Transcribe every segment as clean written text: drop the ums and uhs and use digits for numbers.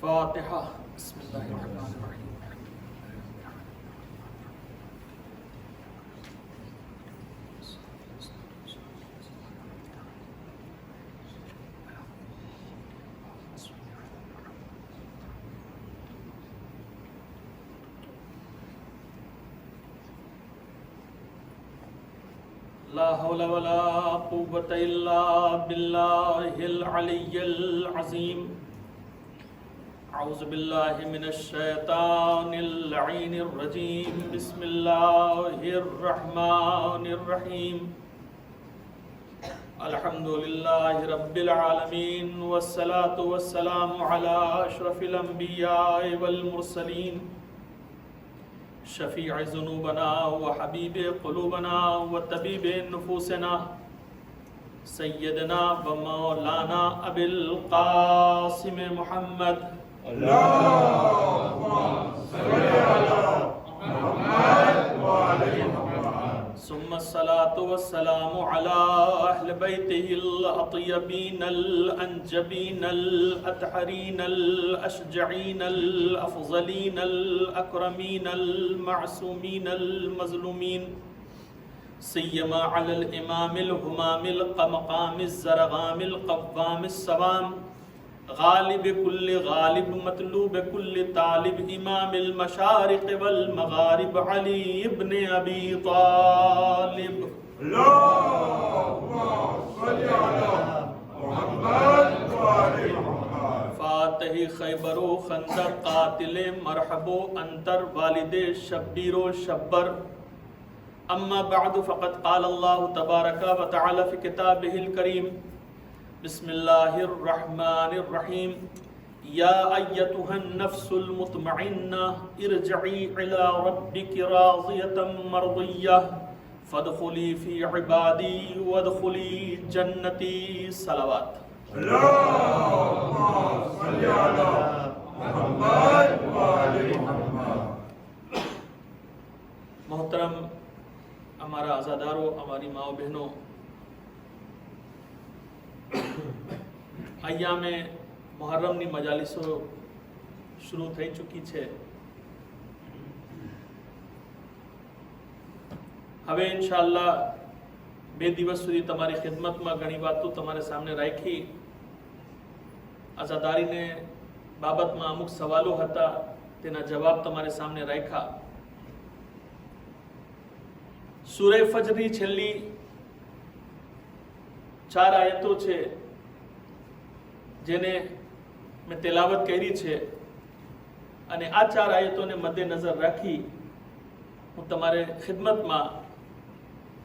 फातिहा। बिस्मिल्लाहिर्रहमानिर्रहीम। ला हौला वला कुव्वता इल्ला बिल्लाहिल अलिय्यिल अज़ीम। औज़ु बिल्लाहि मिनश शैतानिर लईनिर रजीम। बिस्मिल्लाहिर रहमानिर रहीम। अल्हम्दुलिल्लाहि रब्बिल आलमीन वस्सलातु वस्सलामु अला अशरफिल अंबिया'i वल मुरसलीन शफीअ ज़ुनूबना व हबीब क़ुलूबना व तबीब नुफूसना सय्यदना व मौलाना अबिल क़ासिम मुहम्मद अल्लाहुम्मा सल्लि अला मुहम्मद व आलि मुहम्मद सुम्मा सलातु व सलामु अला अहल बैतिहिल अत्यबीनल अंजबीनल अतहरीनल अशजईनल अफज़लीनल अकरमीनल मासूमीनल मज़लूमीन सय्यमा अलल इमामिल हुमामिल क़मक़ामिज़ ज़रग़ामिल क़व्वामिज़ सवाम गालिब कुल्ल गालिब मतलूब कुल्ल तालिब इमामिल मशारिक़ वल मग़ारिब अली इब्न अबी तालिब अल्लाहुम्मा सल्लि अला मुहम्मद व आलि मुहम्मद फातिह खैबर व खंदक कातिल मरहबो अंतर वालिद शब्बीर व शब्बर अम्मा बअद फ़क़द क़ाल अल्लाहु तबारक व तआला फ़ी किताबिहिल करीम बिस्मिल्लाहिर रहमानिर रहीम या अय्यतुहन नफ्सुल मुतमइन्ना इरजई इला रब्बिकी राज़ियतम मर्दिय्यह फदखुली फी इबादी वदखुली जन्नती। सलावत। अल्लाहुम्मा सल्लि अला मुहम्मद व आलि मुहम्मद। मोहतरम हमारा आज़ादारों, हमारी माओ बहनों, अय्यामे मुहर्रमनी मजालिसो शुरू થઈ ચૂકી છે। હવે ઇન્શાઅલ્લાહ 2 દિવસ સુધી તમારી ખિદમતમાં ઘણી વાતો તમારે સામે રાખી। આઝાદારીને બાબતમાં અમુક સવાલો હતા, તેના જવાબ તમારે સામે રાખ્યા। સૂરે ફજરની છેલ્લી 4 આયતો છે જેને મેં તેલાવત કરી છે, અને આ 4 આયતોને મદ્દેનજર રાખી હું તમારે ખિદમતમાં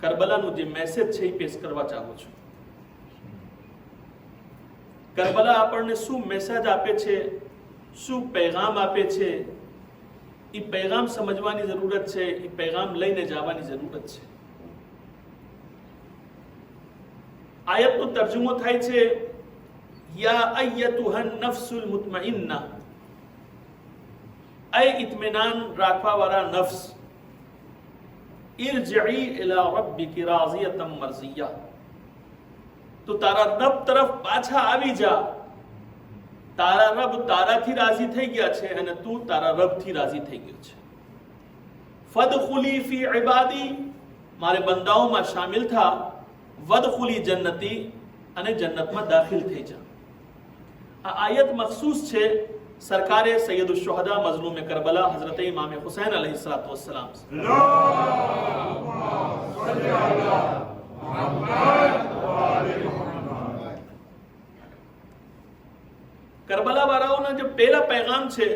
કરબલાનું જે મેસેજ છે એ પેશ કરવા ચાહું છું। કરબલા આપણને શું મેસેજ આપે છે, શું પૈગામ આપે છે, એ પૈગામ સમજવાની જરૂરત છે, એ પૈગામ લઈને જવાની જરૂરત છે। આયતનો તર્જુમો થાય છે या अय्यतुहन नफ्सुल मुतमइन्ना, ऐ इत्मीनान राखवा वाला नफ्स, इरजई इला रब्बिकी राज़ियतम मर्ज़िय्या, तो तारा रब तरफ पाछा આવી જા। તારા રબ તારાથી રાજી થઈ ગયા છે અને તું તારા રબથી રાજી થઈ ગયો છે। ફદખુલી ફી ઇબાદી, મારે બંદાઓમાં શામિલ થા। વદખુલી જન્નતી, અને જન્નતમાં દાખિલ થઈ જા। આ આયત મખસૂસ છે સરકારે સૈયદુશ શુહદા મઝલૂમ કરબલા હઝરત ઇમામ હુસૈન अलैहिस्सलातु वस्सलाम। अल्लाहुम्मा सल्लि अला मुहम्मद व आलि मुहम्मद। करबला वालाओना जो पहला पैगाम છે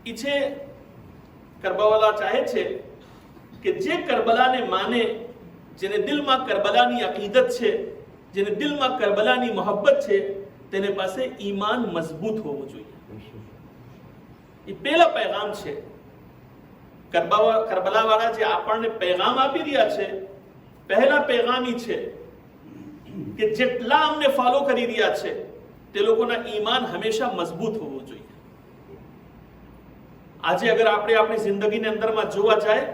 ઈ છે કરબલા ચાહે છે કે જે કરબલાને માને, જેને દિલમાં કરબલાની અકીદત છે, જેને દિલમાં કરબલાની મોહબ્બત છે, તેને પાસે ઈમાન મજબૂત હોવું જોઈએ। એ પહેલા પૈગામ છે। કરબલા વાળા જે આપણને પૈગામ આપી રહ્યા છે, પહેલા પૈગામ ઈ છે કે જેટલા અમને ફોલો કરી રહ્યા છે તે લોકોના ઈમાન હંમેશા મજબૂત હોવું જોઈએ। આજે અગર આપણે આપણી જિંદગીની અંદરમાં જોવા જાય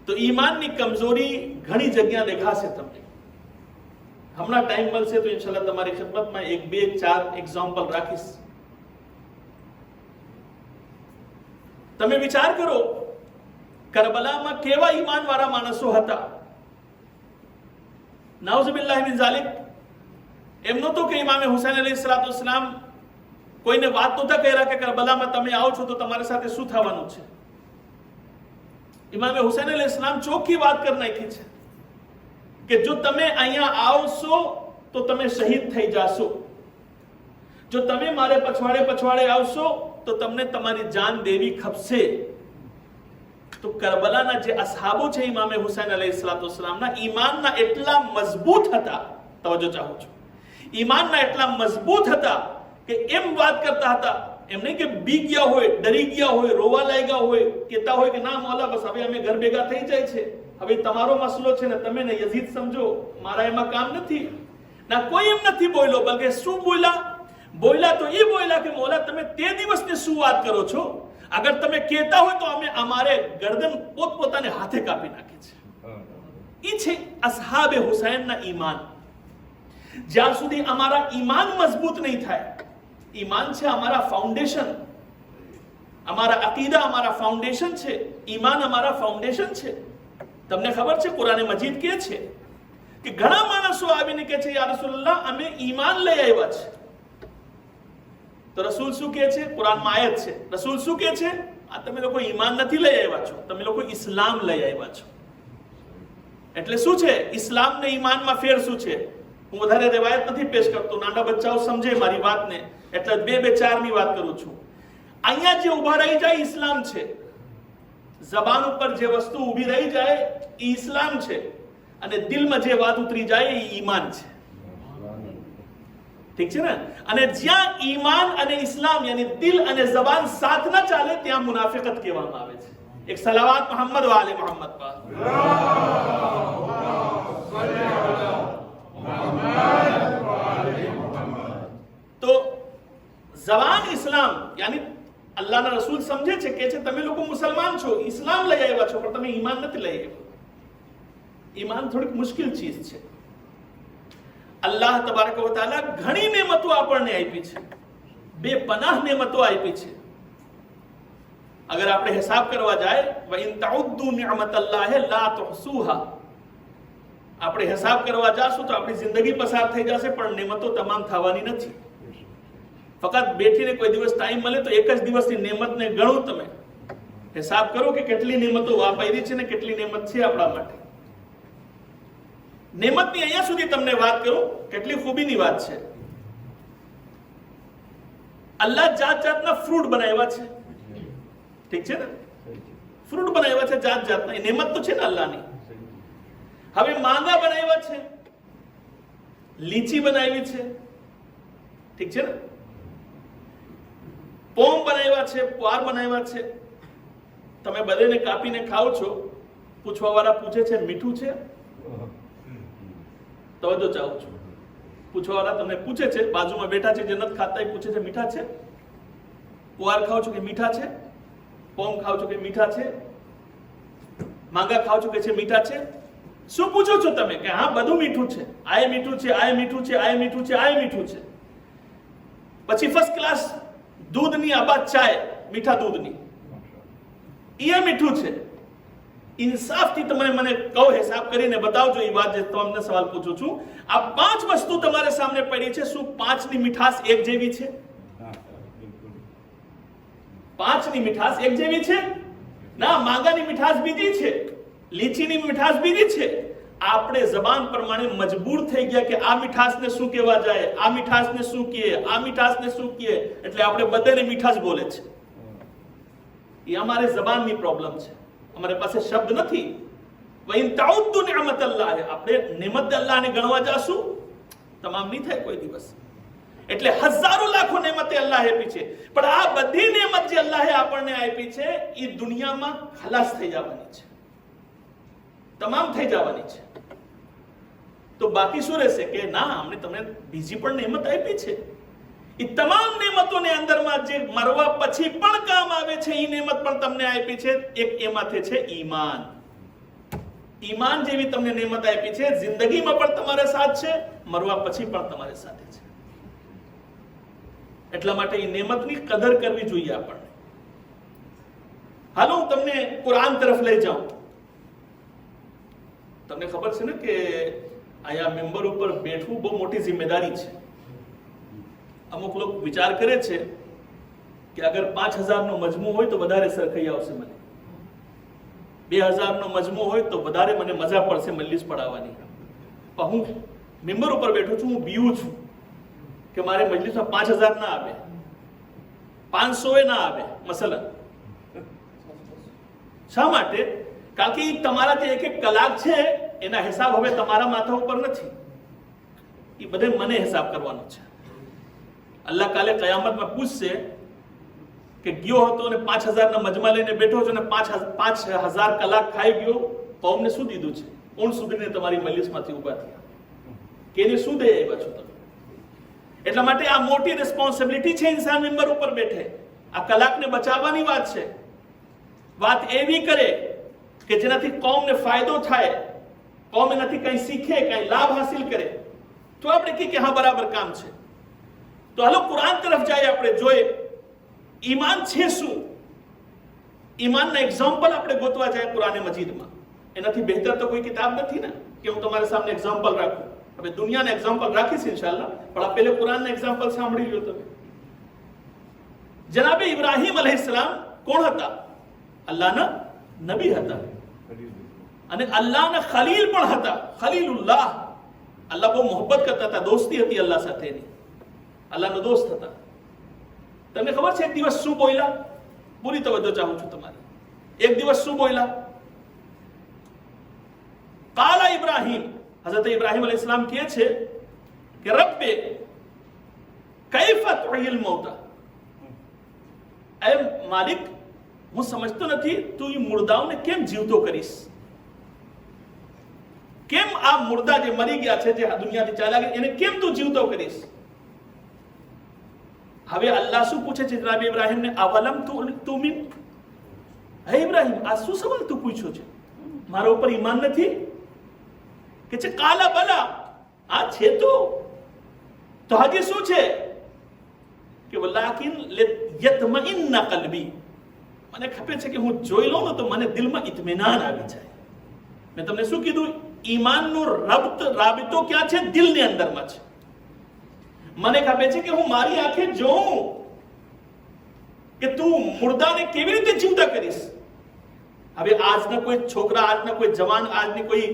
તો ઈમાનની કમજોરી ઘણી જગ્યા દેખાશે તમને। હમણાં ટાઈમ મળશે તો ઇન્શાલ્લાહ તમારી ખિદમતમાં 1, 2, 4 એક્ઝામ્પલ રાખીશ. તમે વિચાર કરો કરબલામાં કેવા ઈમાન વાળા માણસો હતા. નાઉઝુબિલ્લાહ મિન ઝાલિક. એમ નહોતું કે ઇમામે હુસૈન અલૈહિસ્સલામ કોઈને વાત નહોતા કર્યા કે કરબલામાં તમે આવો છો તો તમારી સાથે શું થવાનું છે. ઇમામે હુસૈન અલૈહિસ્સલામ ચોખ્ખી વાત કરી નાખી છે કે જો તમે અહીંયા આવશો તો તમે શહીદ થઈ જાશો, જો તમે મારે પછવાડે આવશો તો તમને તમારી જાન દેવી ખપશે. તો કરબલાના જે અસહાબો છે ઇમામે હુસૈન અલૈહિસ્સલામના ઈમાનના એટલા મજબૂત હતા, તવજ્જો ચાહું છું, ઈમાનના એટલા મજબૂત હતા કે એમ વાત કરતા હતા, એમ નહીં કે બી ગયા હોય, ડરી ગયા હોય, રોવા લાગ્યા હોય, કહેતા હોય કે ના મૌલા બસ હવે અમે ઘર ભેગા થઈ જાય છે, હવે તમારો મસલો છે ને તમે ને યઝીદ સમજો, મારા એમાં કામ નથી. ના કોઈ એમ નથી બોલ્યો, બલકે શું બોલ્યા તો એ બોલ્યા કે મૌલા તમે તે દિવસની શું વાત કરો છો, અગર તમે કહેતા હોય તો અમે અમારે ગરદન પોતપોતાને હાથે કાપી નાખી છે. એ છે અસહાબે હુસૈનના ઈમાન. જ્યાં સુધી અમારા ઈમાન મજબૂત નહીં થાય, ઈમાન છે અમારા ફાઉન્ડેશન, અમારા અકીદા અમારા ફાઉન્ડેશન છે, ઈમાન અમારા ફાઉન્ડેશન છે. તમને ખબર છે કુરાન મજીદ કહે છે કે ઘણા માણસો આવીને કહે છે યા રસૂલલ્લાહ અમે ઈમાન લઈ આવ્યા છે. તો રસૂલ શું કહે છે? કુરાનમાં આયત છે, રસૂલ શું કહે છે? આ તમે લોકો ઈમાન નથી લઈ આવ્યા છો, તમે લોકો ઇસ્લામ લઈ આવ્યા છો. એટલે શું છે ઇસ્લામ ને ઈમાનમાં ફેર શું છે? હું વધારે riwayat નથી પેશ કરતો, નાના બચ્ચાઓ સમજે મારી વાતને, એટલે 2, 4 ની વાત કરું છું. અહીંયા જે ઊભા રહી જાય ઇસ્લામ છે, જબાન ઉપર જે વસ્તુ ઊભી રહી જાય એ ઇસ્લામ છે, અને દિલમાં જે વાત ઉતરી જાય એ ઈમાન છે. ઠીક છે ને? અને જ્યાં ઈમાન અને ઇસ્લામ યાની દિલ અને જબાન સાથ ન ચાલે ત્યાં મુનાફિકત કહેવામાં આવે છે. એક સલાવત મોહમ્મદ વાલે મોહમ્મદ પર. તો જબાન ઇસ્લામ યાની અલ્લાહના રસૂલ સમજે છે કે તમે લોકો મુસલમાન છો, ઇસ્લામ લઈ આવ્યા છો, પણ તમે ઈમાન નથી લઈ આવ્યા. ઈમાન થોડીક મુશ્કેલ ચીજ છે. અલ્લાહ તબારક વ તઆલા ઘણી નેમતો આપણને આપી છે, બેપનાહ નેમતો આપી છે. અગર આપણે હિસાબ કરવા જાય વ ઇન તઉદ્દુ નિઅમતલ્લાહ લા tuhsuha, આપણે હિસાબ કરવા જાશું તો આપણી જિંદગી પસાર થઈ જશે, પણ નેમતો તમામ થવાની નથી. ફક્ત બેઠીને કોઈ દિવસ ટાઈમ મળે તો એક જ દિવસની નેમતને ગણો, તમે હિસાબ કરો કે કેટલી નેમતો વાપરી છે ને કેટલી નેમત છે આપણા માટે. નેમતની અહીંયા સુધી તમને વાત કરું, કેટલી ખૂબીની વાત છે. અલ્લાહ જાત જાતના ફ્રૂટ બનાવ્યા છે, ઠીક છે ને? ફ્રૂટ બનાવ્યા છે જાત જાતના, એ નેમત તો છે ને અલ્લાહની. હવે માંગા બનાવ્યા છે, લીચી બનાવી છે, ઠીક છે ને? પોમ બનાવ્યા છે, પુઆર બનાવ્યા છે. તમે બધાને કાપીને ખાઓ છો, પૂછવા વાળા પૂછે છે મીઠું છે? તવજ્જો ચાહું છું. પૂછવા વાળા તમને પૂછે છે, બાજુમાં બેઠા છે જે નથી ખાતા એ પૂછે છે મીઠા છે? પુઆર ખાઓ છો કે મીઠા છે? પોમ ખાઓ છો કે મીઠા છે? માંગા ખાઓ છો કે છે મીઠા છે? શું પૂછો છો તમે? કે હા બધું મીઠું છે, આ મીઠું છે, આ મીઠું છે, આ મીઠું છે, આ મીઠું છે. પછી ફર્સ્ટ ક્લાસ દૂધની આબાદ ચાય, મીઠા દૂધની, એ મીઠું છે. ઇન્સાફથી તમે મને કહો, હિસાબ કરીને બતાવજો એ વાત જે તમને સવાલ પૂછું છું. આ 5 વસ્તુ તમારે સામે પડી છે, શું 5ની મીઠાશ એક જેવી છે? 5ની મીઠાશ એક જેવી છે? ના, માંગાની મીઠાશ બીજી છે, લીચીની મીઠાશ બીજી છે. આપણે જબાન પ્રમાણે મજબૂર થઈ ગયા કે આ મીઠાશને શું કહેવા જાય, આ મીઠાશને શું કહે, આ મીઠાશને શું કહે, એટલે આપણે બધાને મીઠાશ બોલે છે. એ અમારે જબાનની પ્રોબ્લેમ છે, અમારી પાસે શબ્દ નથી. વઇન તઉદ્દુ નિઅમતલ્લાહ, આપણે નેમત અલ્લાહને ગણવા જાશું તમામ નહીં થાય કોઈ દિવસ. એટલે હજારો લાખો નેમતે અલ્લાહ આપી છે, પણ આ બધી નેમત જે અલ્લાહે આપણને આપી છે એ દુનિયામાં ખલાસ થઈ જવાની છે, તમામ થઈ જવાની છે. તો બાકી શું રહેશે? કે ના, અમને તમને બીજી પણ નેમત આપી છે. એ તમામ નેમતોને અંદરમાં જે મરવા પછી પણ કામ આવે છે એ નેમત પણ તમને આપી છે. એક એમાંથી છે ઈમાન. ઈમાન જેવી તમને નેમત આપી છે, જિંદગીમાં પણ તમારે સાથ છે, મરવા પછી પણ તમારે સાથે છે. એટલા માટે એ નેમતની કદર કરવી જોઈએ આપણને. હાલો હું તમને કુરાન તરફ લઈ જાઉં. તમને ખબર છે ને કે અહીંયા મેમ્બર ઉપર બેઠવું બહુ મોટી જિમ્મેદારી છે. અમુક લોકો વિચાર કરે છે કે અગર 5000 નો મજમુ હોય તો વધારે સરખાઈ આવશે, મને 2000 નો મજમુ હોય તો વધારે મને મજા પડશે મજલિસ પડાવવાની. પણ હું મેમ્બર ઉપર બેઠું છું, હું બીવું છું કે મારે મજલિસમાં 5000 ના આવે, 500 ના આવે મસલન. શા માટે? કારણ કે તમારા જે એક કલાક છે એના હિસાબ હવે તમારા માથા ઉપર નથી, એ બધે મને હિસાબ કરવાનો છે. અલ્લાહ કાલે કયામતમાં પૂછશે કે ગયો હતો અને 5000 ના મજમા લઈને બેઠો છો અને 5000 કલાક ખાઈ ગયો, કૌમને શું દીધું છે? કોણ સુધીને તમારી મજલિસમાંથી ઊભા થયા? કેને શું દે આવ્યા છો તમે? એટલા માટે આ મોટી રિસ્પોન્સિબિલિટી છે ઇન્સાન મેમ્બર ઉપર બેઠે. આ કલાકને બચાવવાની વાત છે. વાત એવી કરે કે જેનાથી કૌમને ફાયદો થાય, કૌમ એનાથી કંઈ શીખે, કંઈ લાભ હાસિલ કરે, તો આપણે કહીએ કે હા બરાબર કામ છે. તો હાલો કુરાન તરફ જાય, આપણે જોઈએ ઈમાન છે શું. ઈમાનના એક્ઝામ્પલ આપણે ગોતવા જાય કુરાન મજીદમાં. એનાથી બહેતર તો કોઈ કિતાબ નથી ને કે હું તમારી સામે એક્ઝામ્પલ રાખું. હવે દુનિયાના એક્ઝામ્પલ રાખીશ ઇન્શાઅલ્લાહ, પણ આ પહેલે કુરાનના એક્ઝામ્પલ સાંભળી લો તમે. જનાબે ઇબ્રાહીમ અલૈહિસ્સલામ કોણ હતા? અલ્લાહના નબી હતા અને અલ્લાહના ખલીલ પણ હતા. ખલીલુલ્લાહ. અલ્લાહ બહુ મોહબ્બત કરતા હતા, દોસ્તી હતી અલ્લાહ સાથેની, અલ્લાહનો દોસ્ત હતા. તમને ખબર છે એક દિવસ શું બોલ્યા? પૂરી તવજ્જો ચાહું છું તમારી. એક દિવસ શું બોલ્યા? કાલા ઇબ્રાહીમ, હઝરત ઇબ્રાહીમ અલૈહિસ્સલામ કહે છે કે રબ્બે કૈફા તુહયિલ મૌતા, એ માલિક હું સમજતો નથી તું એ મુર્દાઓને કેમ જીવતો કરીશ? કેમ આ મુર્દા જે મરી ગયા છે, જે દુનિયાથી ચાલ્યા ગયા, એને કેમ તું જીવતો કરીશ? હવે અલ્લાહ શું પૂછે છે જનાબ ઇબ્રાહીમને? અવલમ તુમિન, હે ઇબ્રાહીમ આ શું સવાલ તું પૂછ્યો છે? મારા ઉપર ઈમાન નથી? કે છે કાલા બલા, આ છે તો હજી શું છે? કે વલાકિન યતમઇન્ન કલ્બી, મને ખપે છે કે હું જોઈ લઉં ને તો મને દિલમાં ઇત્મીનાન આવી જાય. મેં તમને શું કીધું? ઈમાનનો રાબિતો ક્યાં છે? દિલની અંદરમાં છે. મને ખપે છે કે હું મારી આંખે જોઉં કે તું મુર્દાને કેવી રીતે જીવતા કરીશ. હવે આજના કોઈ છોકરા, આજના કોઈ જવાન, આજની કોઈ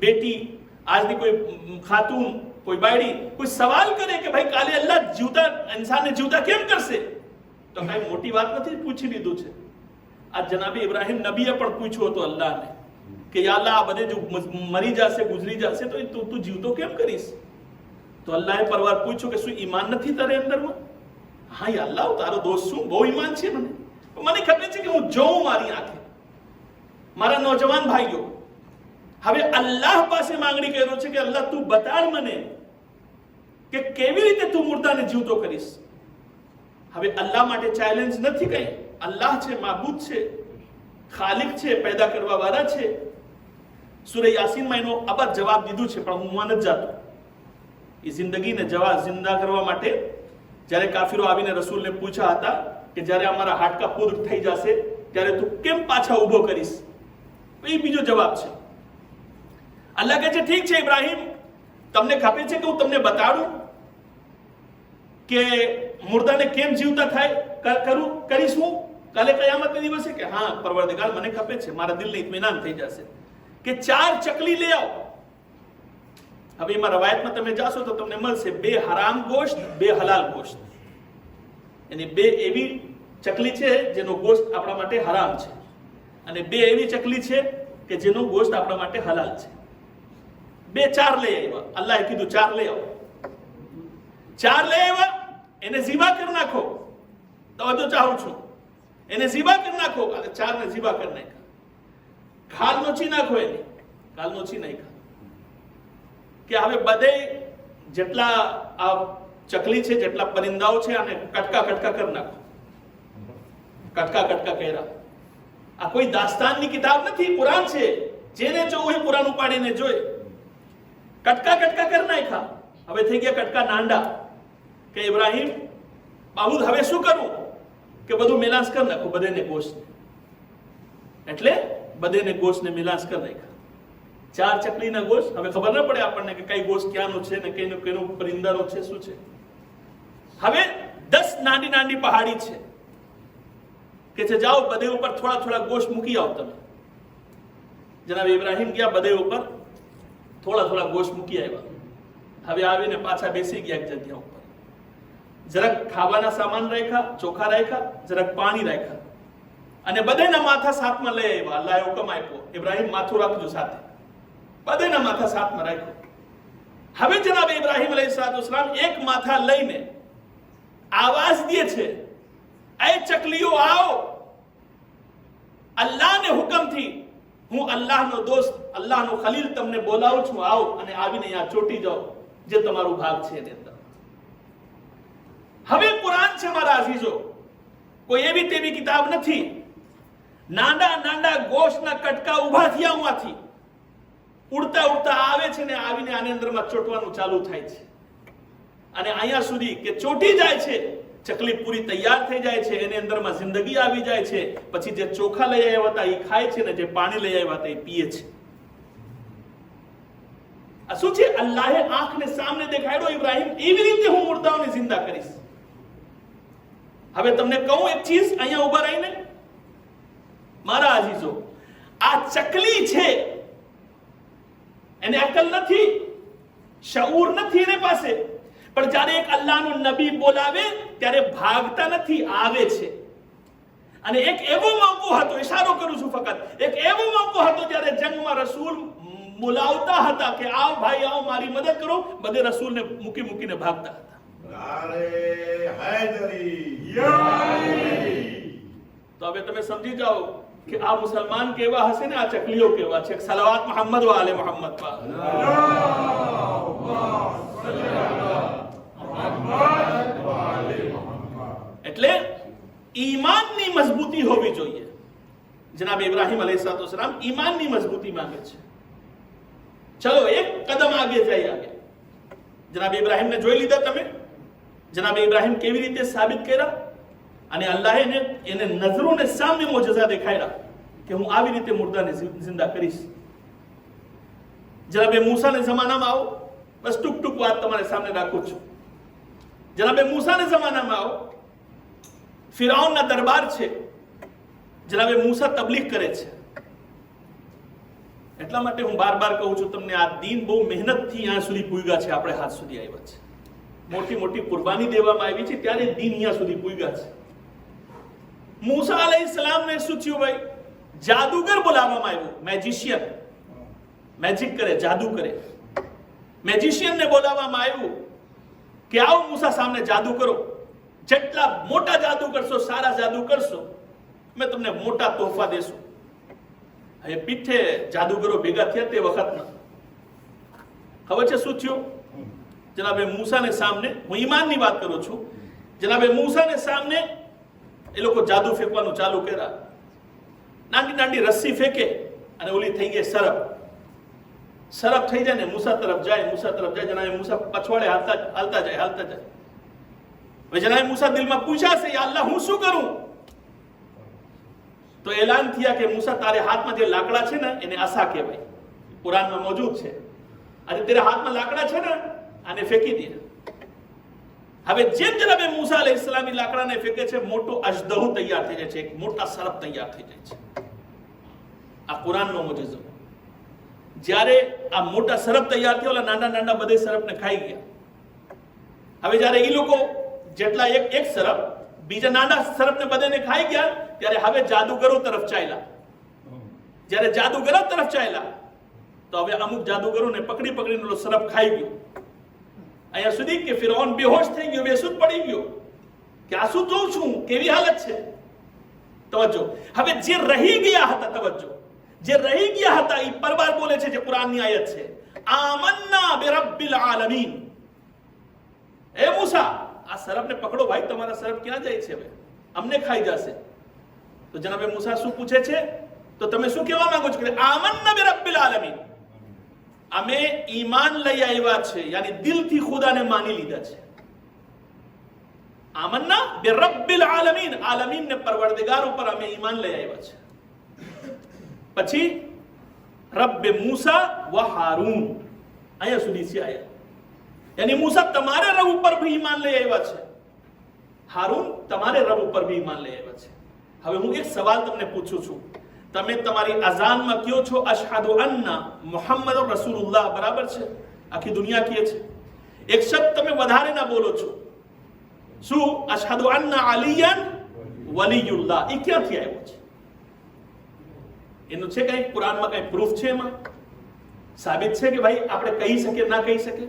બેટી, આજની કોઈ ખાતુન, કોઈ બાયડી કોઈ સવાલ કરે કે ભાઈ કાલે અલ્લાહ જીવતા ઇન્સાનને જીવતા કેમ કરશે, તો કઈ મોટી વાત નથી, પૂછી લીધું છે. આ જનાબે ઇબ્રાહીમ નબીએ પણ પૂછ્યું હતું અલ્લાહને કે યા અલ્લાહ આ બધે જો મરી જશે, ગુજરી જશે તો તું જીવતો કેમ કરીશ? તો અલ્લાહે પરવાર પૂછ્યું કે શું ઈમાન નથી તારે અંદરમાં? હા યા અલ્લાહ તારો દોસ્ત શું બહુ ઈમાન છે મને ખબર છે કે હું જોઉં મારી આંખે. મારા નોજવાન ભાઈઓ, હવે અલ્લાહ પાસે માંગણી કર્યો છે કે અલ્લાહ તું બતાડ મને કે કેવી રીતે તું મુર્દાને જીવતો કરીશ. હવે અલ્લાહ માટે ચેલેન્જ નથી કઈ. અલ્લાહ છે, માબૂદ છે, ખાલિક છે, પેદા કરવા વાળા છે. સૂરે યાસીનમાં એનો અબાદ જવાબ દીધું છે, પણ હું નથી જાતો. એ જિંદગીને જિંદા કરવા માટે જ્યારે કાફિરો આવીને રસૂલને પૂછ્યા હતા કે જ્યારે અમારા હાડકા પૂર્ણ થઈ જશે ત્યારે તું કેમ પાછા ઊભો કરીશ, એ બીજો જવાબ છે. અલ્લાહ કહે છે ઠીક છે ઇબ્રાહીમ, તમને ખબર છે કે હું તમને બતાડું કે મુર્દાને કેમ જીવતા થાય કરીશ હું કાલે કયામતના દિવસે? કે હા પરવરદિગાર મને ખબર છે, મારા દિલને ઇત્મીનાન થઈ જશે કે 4 ચકલી લઈ આવો. હવે એમાં રવાયતમાં તમે જાશો તો તમને મળશે 2 હરામ ગોશ્ત, 2 હલાલ ગોશ્ત. એની 2 એવી ચકલી છે જેનો ગોશ્ત આપણા માટે હરામ છે અને 2 એવી ચકલી છે કે જેનો ગોશ્ત આપણા માટે હલાલ છે. 4 લઈ આવ્યા. અલ્લાહે કીધું 4 લઈ આવો. 4 લઈ આવ્યા, એને ઝીબા કરી નાખો. તવજ્જો ચાહું છું, એને ઝીબા કરી નાખો. 4 ને ઝીબા કરી નાખ્યા. ખાલ નોચી નાખો, એને ખાલ નોચી નાખ્યા કે હવે બધે જેટલા આ ચકલી છે, જેટલા પરિંદાઓ છે, અને કટકા કરી નાખો. કટકા કર્યા. આ કોઈ દાસ્તાનની કિતાબ નથી, કુરાન છે. જેને જોવું એ કુરાન ઉપાડીને જોઈ. કટકા કટકા કરી નાખ્યા. હવે થઈ ગયા કટકા નાંડા કે ઇબ્રાહિમ બાબુ હવે શું કરવું કે બધું મિલાસ કરી નાખો બધેને ગોશ્ત. એટલે બધેને ગોશ્તને મિલાસ કરી નાખ્યા. 4 ચકલીના ગોશ્ત. હવે ખબર ન પડે આપણને કે કઈ ગોશ્ત ક્યાંનું છે ને કઈનું પરિંદાનું છે શું છે. હવે 10 નાની નાની પહાડી છે કે છે જાઓ બધે ઉપર થોડા થોડા ગોશ્ત મૂકી આવો તમે. જનાબ ઇબ્રાહિમ ગયા બધે ઉપર થોડા થોડા ગોશ્ત મૂકી આવ્યા. હવે આવીને પાછા બેસી ગયા એક જગ્યા ઉપર. જરાક ખાવાના સામાન રાખ્યા, ચોખા રાખ્યા, જરાક પાણી રાખ્યા અને બધેના માથા સાથમાં લઈ આવ્યા. અલ્લાહે હુકમ આપ્યો ઇબ્રાહિમ માથું રાખજો સાથે. બધેના માથા સાથમાં રાખ્યો. હવે જનાબ ઇબ્રાહિમ અલૈહિસ્સલામ એક માથા લઈને આવાજ દે છે, એ ચકલીઓ આવો, અલ્લાહને હુકમથી હું અલ્લાહનો દોસ્ત, અલ્લાહનો ખલીલ તમને બોલાવું છું, આવો અને આવીને અહીંયા ચોટી જાઓ જે તમારું ભાગ છે એની અંદર. હવે કુરાન છે મારા અઝીઝો, કોઈ એવી તેવી કિતાબ નથી. નાના નાના ગોશના કટકા ઉભા થયા ઉમાંથી ઉડતા ઉડતા આવે છે ને આવીને આની અંદરમાં ચોટવાનું ચાલુ થાય છે અને અહીંયા સુધી કે ચોટી જાય છે. ચકલી પૂરી તૈયાર થઈ જાય છે, એની અંદરમાં જિંદગી આવી જાય છે. પછી જે ચોખા લઈ આવ્યા હતા એ ખાય છે ને જે પાણી લઈ આવ્યા હતા એ પીએ છે. આ શું છે? અલ્લાહે આંખને સામે દેખાડ્યો ઇબ્રાહિમ એવી રીતે હું મુર્દાઓને જિંદા કરીશ. હવે તમને કહું એક ચીજ અહીંયા ઉભા રહીને મારા અઝીઝો, આ ચકલી છે એને અકલ નથી, શઉર નથી એને પાસે, પણ જ્યારે એક અલ્લાહનો નબી બોલાવે ત્યારે ભાગતા નથી, આવે છે. અને એક એવો મોકો હતો, ઇશારો કરું છું ફક્ત, એક એવો મોકો હતો જ્યારે જંગમાં રસૂલ બોલાવતા હતા કે આવો ભાઈ આવો મારી મદદ કરો, બધે રસૂલને મૂકી મૂકીને ભાગતા હતા. તો હવે તમે સમજી જાઓ કે આ મુસલમાન કેવા હશે ને આ ચકલીઓ કેવા છે. સલાવત મોહમ્મદ વ આલે મોહમ્મદ પર. એટલે ઈમાનની મજબૂતી હોવી જોઈએ. જનાબ ઇબ્રાહિમ અલૈહિસ્સલામ ઈમાનની મજબૂતી માંગે છે. ચલો એક કદમ આગે જાય. આગે જનાબ ઇબ્રાહિમને જોઈ લીધા તમે. જનાબ ઇબ્રાહિમ કેવી રીતે સાબિત કર્યા અને અલ્લાહે એને નજરોને સામે મોજઝા દેખાડ્યા કે હું આવી રીતે મુર્દાને જિંદા કરીશ. જનાબે મૂસાના જમાનામાં આવો, બસ ટૂંક ટૂંક વાત તમારી સામે રાખું છું. જનાબે મૂસાના જમાનામાં આવો, ફિરઆઉનના દરબાર છે. જનાબે મૂસા તબલીગ કરે છે. એટલા માટે હું બાર બાર કહું છું તમને, આ દીન બહુ મહેનતથી અહીંયા સુધી પૂગ્યા છે, આપણે હાથ સુધી આવ્યા છે. મોટી મોટી કુરબાની દેવામાં આવી છે ત્યારે દીન અહીંયા સુધી પૂગ્યા છે. મૂસા અલૈહિસ્સલામને શું થયું ભાઈ? જાદુગર બોલાવવામાં આવ્યો, મેજિશિયન, મેજિક કરે, જાદુ કરે. મેજિશિયનને બોલાવવામાં આવ્યું કે આવો મૂસા સામે જાદુ કરો, જેટલા મોટા જાદુ કરશો, સારા જાદુ કરશો, મેં તમને મોટા તોહફા દેશું. હવે પીઠે જાદુગરો ભેગા થયા તે વખતના ખબર છે શું થયું? જનાબે મૂસાને સામને, હું ઈમાનની વાત કરું છું, જનાબે મૂસાને સામને એ લોકો જાદુ ફેંકવાનું ચાલુ કર્યા. નાની નાની રસ્સી ફેંકે અને ઓલી થઈ ગઈ સરપ. સરપ થઈ જાય ને મૂસા તરફ જાય, મૂસા તરફ જાય. જનાબે મૂસા પછવાડે હાલતા જાય, હાલતા જાય. હવે જનાબે મૂસા દિલમાં પૂછાશે, યા અલ્લાહ હું શું કરું? તો એલાન થયા કે મૂસા તારે હાથમાં જે લાકડા છે ને એને આસા કહેવાય, કુરાનમાં મોજૂદ છે. આજે તેરા હાથમાં લાકડા છે ને આને ફેંકી દે. હવે જેમ જનાબે મૂસા અલૈહિસ્સલામ લાકડાને ફેંકે છે, મોટો અજદહુ તૈયાર થઈ જાય છે, એક મોટા સરપ તૈયાર થઈ જાય છે. આ કુરાનનો મોજેઝો. જ્યારે આ મોટા સરપ તૈયાર થયા, ઓલા નાના નાના બધે સરપને ખાઈ ગયા. હવે જ્યારે એ લોકો જેટલા એક સરપ બીજા નાના સરપને બધાને ખાઈ ગયા, ત્યારે હવે જાદુગરો તરફ ચાલ્યા. જ્યારે જાદુગરો તરફ ચાલ્યા તો હવે અમુક જાદુગરોને પકડી પકડીને ઓલો સરપ ખાઈ ગયો. અહીંયા સુધી કે ફિરૌન બેહોશ થઈ ગયો, બેસુધ પડી ગયો કે આ શું જોઉં છું, કેવી હાલત છે. તવજ્જો. હવે જે રહી ગયા હતા, તવજ્જો, જે રહી ગયા હતા એ પરબાર બોલે છે, જે કુરાનની આયત છે, આમન્ના બિરબ્બિલ આલમીન. એ મૂસા, આ સરપને પકડો ભાઈ, તમારા સરપ ક્યાં જાય છે? હવે અમને ખાઈ જશે. તો જનાબે મૂસા શું પૂછે છે? તો તમે શું કહેવા માંગો છો કે આમન્ના બિરબ્બિલ આલમીન, અમે ઈમાન લઈ આવ્યા છે, યાની દિલથી ખુદાને માની લીધા છે. આમન્ના બિરબ્બિલ આલમીન, આલમીન ને પરવરદિગાર ઉપર અમે ઈમાન લઈ આવ્યા છે. પછી રબ્બે મૂસા વ હારૂન, અહીંયા સુધી છે આયા. યાની મૂસા તમારે રબ ઉપર भी ઈમાન લઈ આવ્યા છે, હારૂન તમારે રબ ઉપર भी ઈમાન લઈ આવ્યા છે. હવે હું એક સવાલ તમને પૂછું છું, તમે તમારી અઝાનમાં કયો છો અશહદુ અન્ના મુહમ્મદ રસૂલુલ્લાહ, બરાબર છે? આખી દુનિયા કહે છે. એક શબ્દ તમે વધારે ના બોલો છો, શું? અશહદુ અન્ના અલીયન વલીયુલ્લાહ. એ ક્યાંથી આવ્યો છે? એનું છે કઈ કુરાનમાં કઈ પ્રૂફ છે? એમાં સાબિત છે કે ભાઈ આપણે કહી શકીએ ના કહી શકીએ?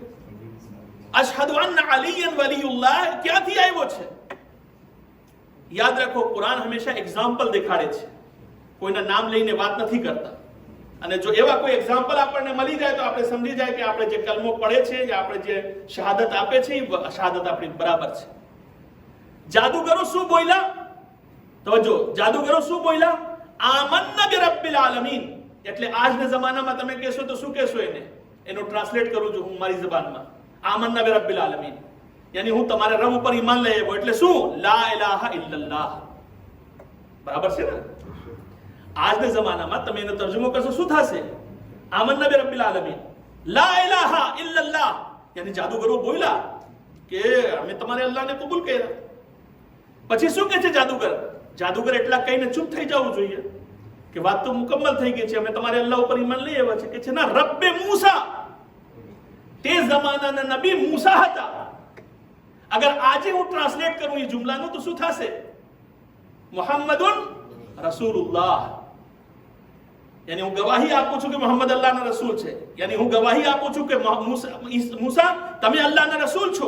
અશહદુ અન્ના અલીયન વલીયુલ્લાહ ક્યાંથી આવ્યો છે? યાદ રાખો, કુરાન હંમેશા એક્ઝામ્પલ દેખાડે છે, કોઈના નામ લઈને વાત નથી કરતા. અને જો એવા કોઈ એક્ઝામ્પલ આપણને મળી જાય તો આપણે સમજી જાય કે આપણે જે કલમો પડે છે, જે આપણે જે શહાદત આપે છે, એ શહાદત આપણી બરાબર છે. જાદુગરો શું બોલ્યા? તવજ્જો, જાદુગરો શું બોલ્યા? આમન્ના બિરબ્બિલ આલમીન. એટલે આજના જમાનામાં તમે કહેશો તો શું કહેશો? એનો ટ્રાન્સલેટ કરું છું હું મારી જબાનમાં. આમન્ના બિરબ્બિલ આલમીન યાની હું તમારા રબ ઉપર ઈમાન લઈ આવ્યો. એટલે શું? લા ઇલાહા ઇલ્લલ્લાહ. બરાબર છે ને? આજના જમાનામાં તમે એનો તર્જમો કરશો શું થશે? આમન્ના બિરબ્બિલ આલમીન લા ઇલાહા ઇલ્લલ્લાહ. યાની જાદુગરો બોલ્યા કે અમે તમારે અલ્લાહને કબૂલ કર્યા. પછી શું કહે છે જાદુગર? જાદુગર એટલા કહીને ચૂપ થઈ જવું જોઈએ કે વાત તો મુકમ્મલ થઈ ગઈ છે, અમે તમારે અલ્લાહ ઉપર ઈમાન લઈ આવ્યા છે. કે છે ના, રબ્બે મૂસા, તે જમાનાના નબી મૂસા હતા. અગર આજે હું ટ્રાન્સલેટ કરું એ જુમલાનું તો શું થશે? મુહમ્મદુન રસૂલુલ્લાહ. યાની હું ગવાહી આપું છું કે મોહમ્મદ અલ્લાહના રસૂલ છે. યાની હું ગવાહી આપું છું કે મૂસા તમે અલ્લાહના રસૂલ છો.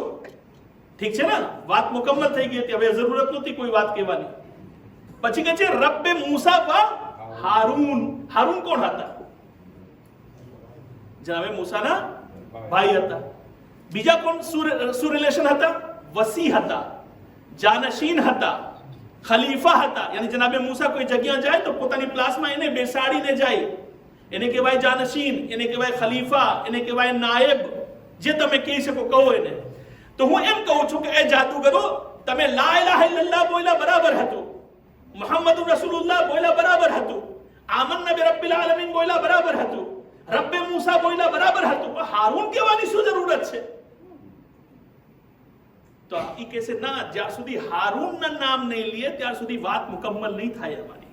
ઠીક છે ને? વાત મુકમ્મલ થઈ ગઈ હતી, હવે જરૂરત નહોતી કોઈ વાત કહેવાની. પછી કહે છે રબ્બે મૂસા વ હારૂન. હારૂન કોણ હતા? જનાબે મૂસાના ભાઈ હતા. બીજા કોણ શું રિલેશન હતા? વસી હતા, જાનશીન હતા, ખલીફા હતા. યાની જનાબે મૂસા કોઈ જગ્યા જાય તો પોતાની પ્લાસમાં એને બેસાડીને જાય. એને કહેવાય જાનશીન, એને કહેવાય ખલીફા, એને કહેવાય નાયબ. જે તમે કહી શકો કહો એને. તો હું એમ કહું છું કે એ જાદુગરો, તમે લા ઇલાહા ઇલ્લલ્લાહ બોલ્યા બરાબર હતું, મુહમ્મદુર રસૂલુલ્લાહ બોલ્યા બરાબર હતું, આમન્ના બિરબ્બિલ આલમીન બોલ્યા બરાબર હતું, રબ્બે મૂસા બોલ્યા બરાબર હતું, પણ હારૂન કહેવાની શું જરૂરત છે? તો એ કહેશે ના, જ્યાં સુધી હારૂનના નામ નહીં લે ત્યાર સુધી વાત મુકમ્મલ નહીં થાય અમારી.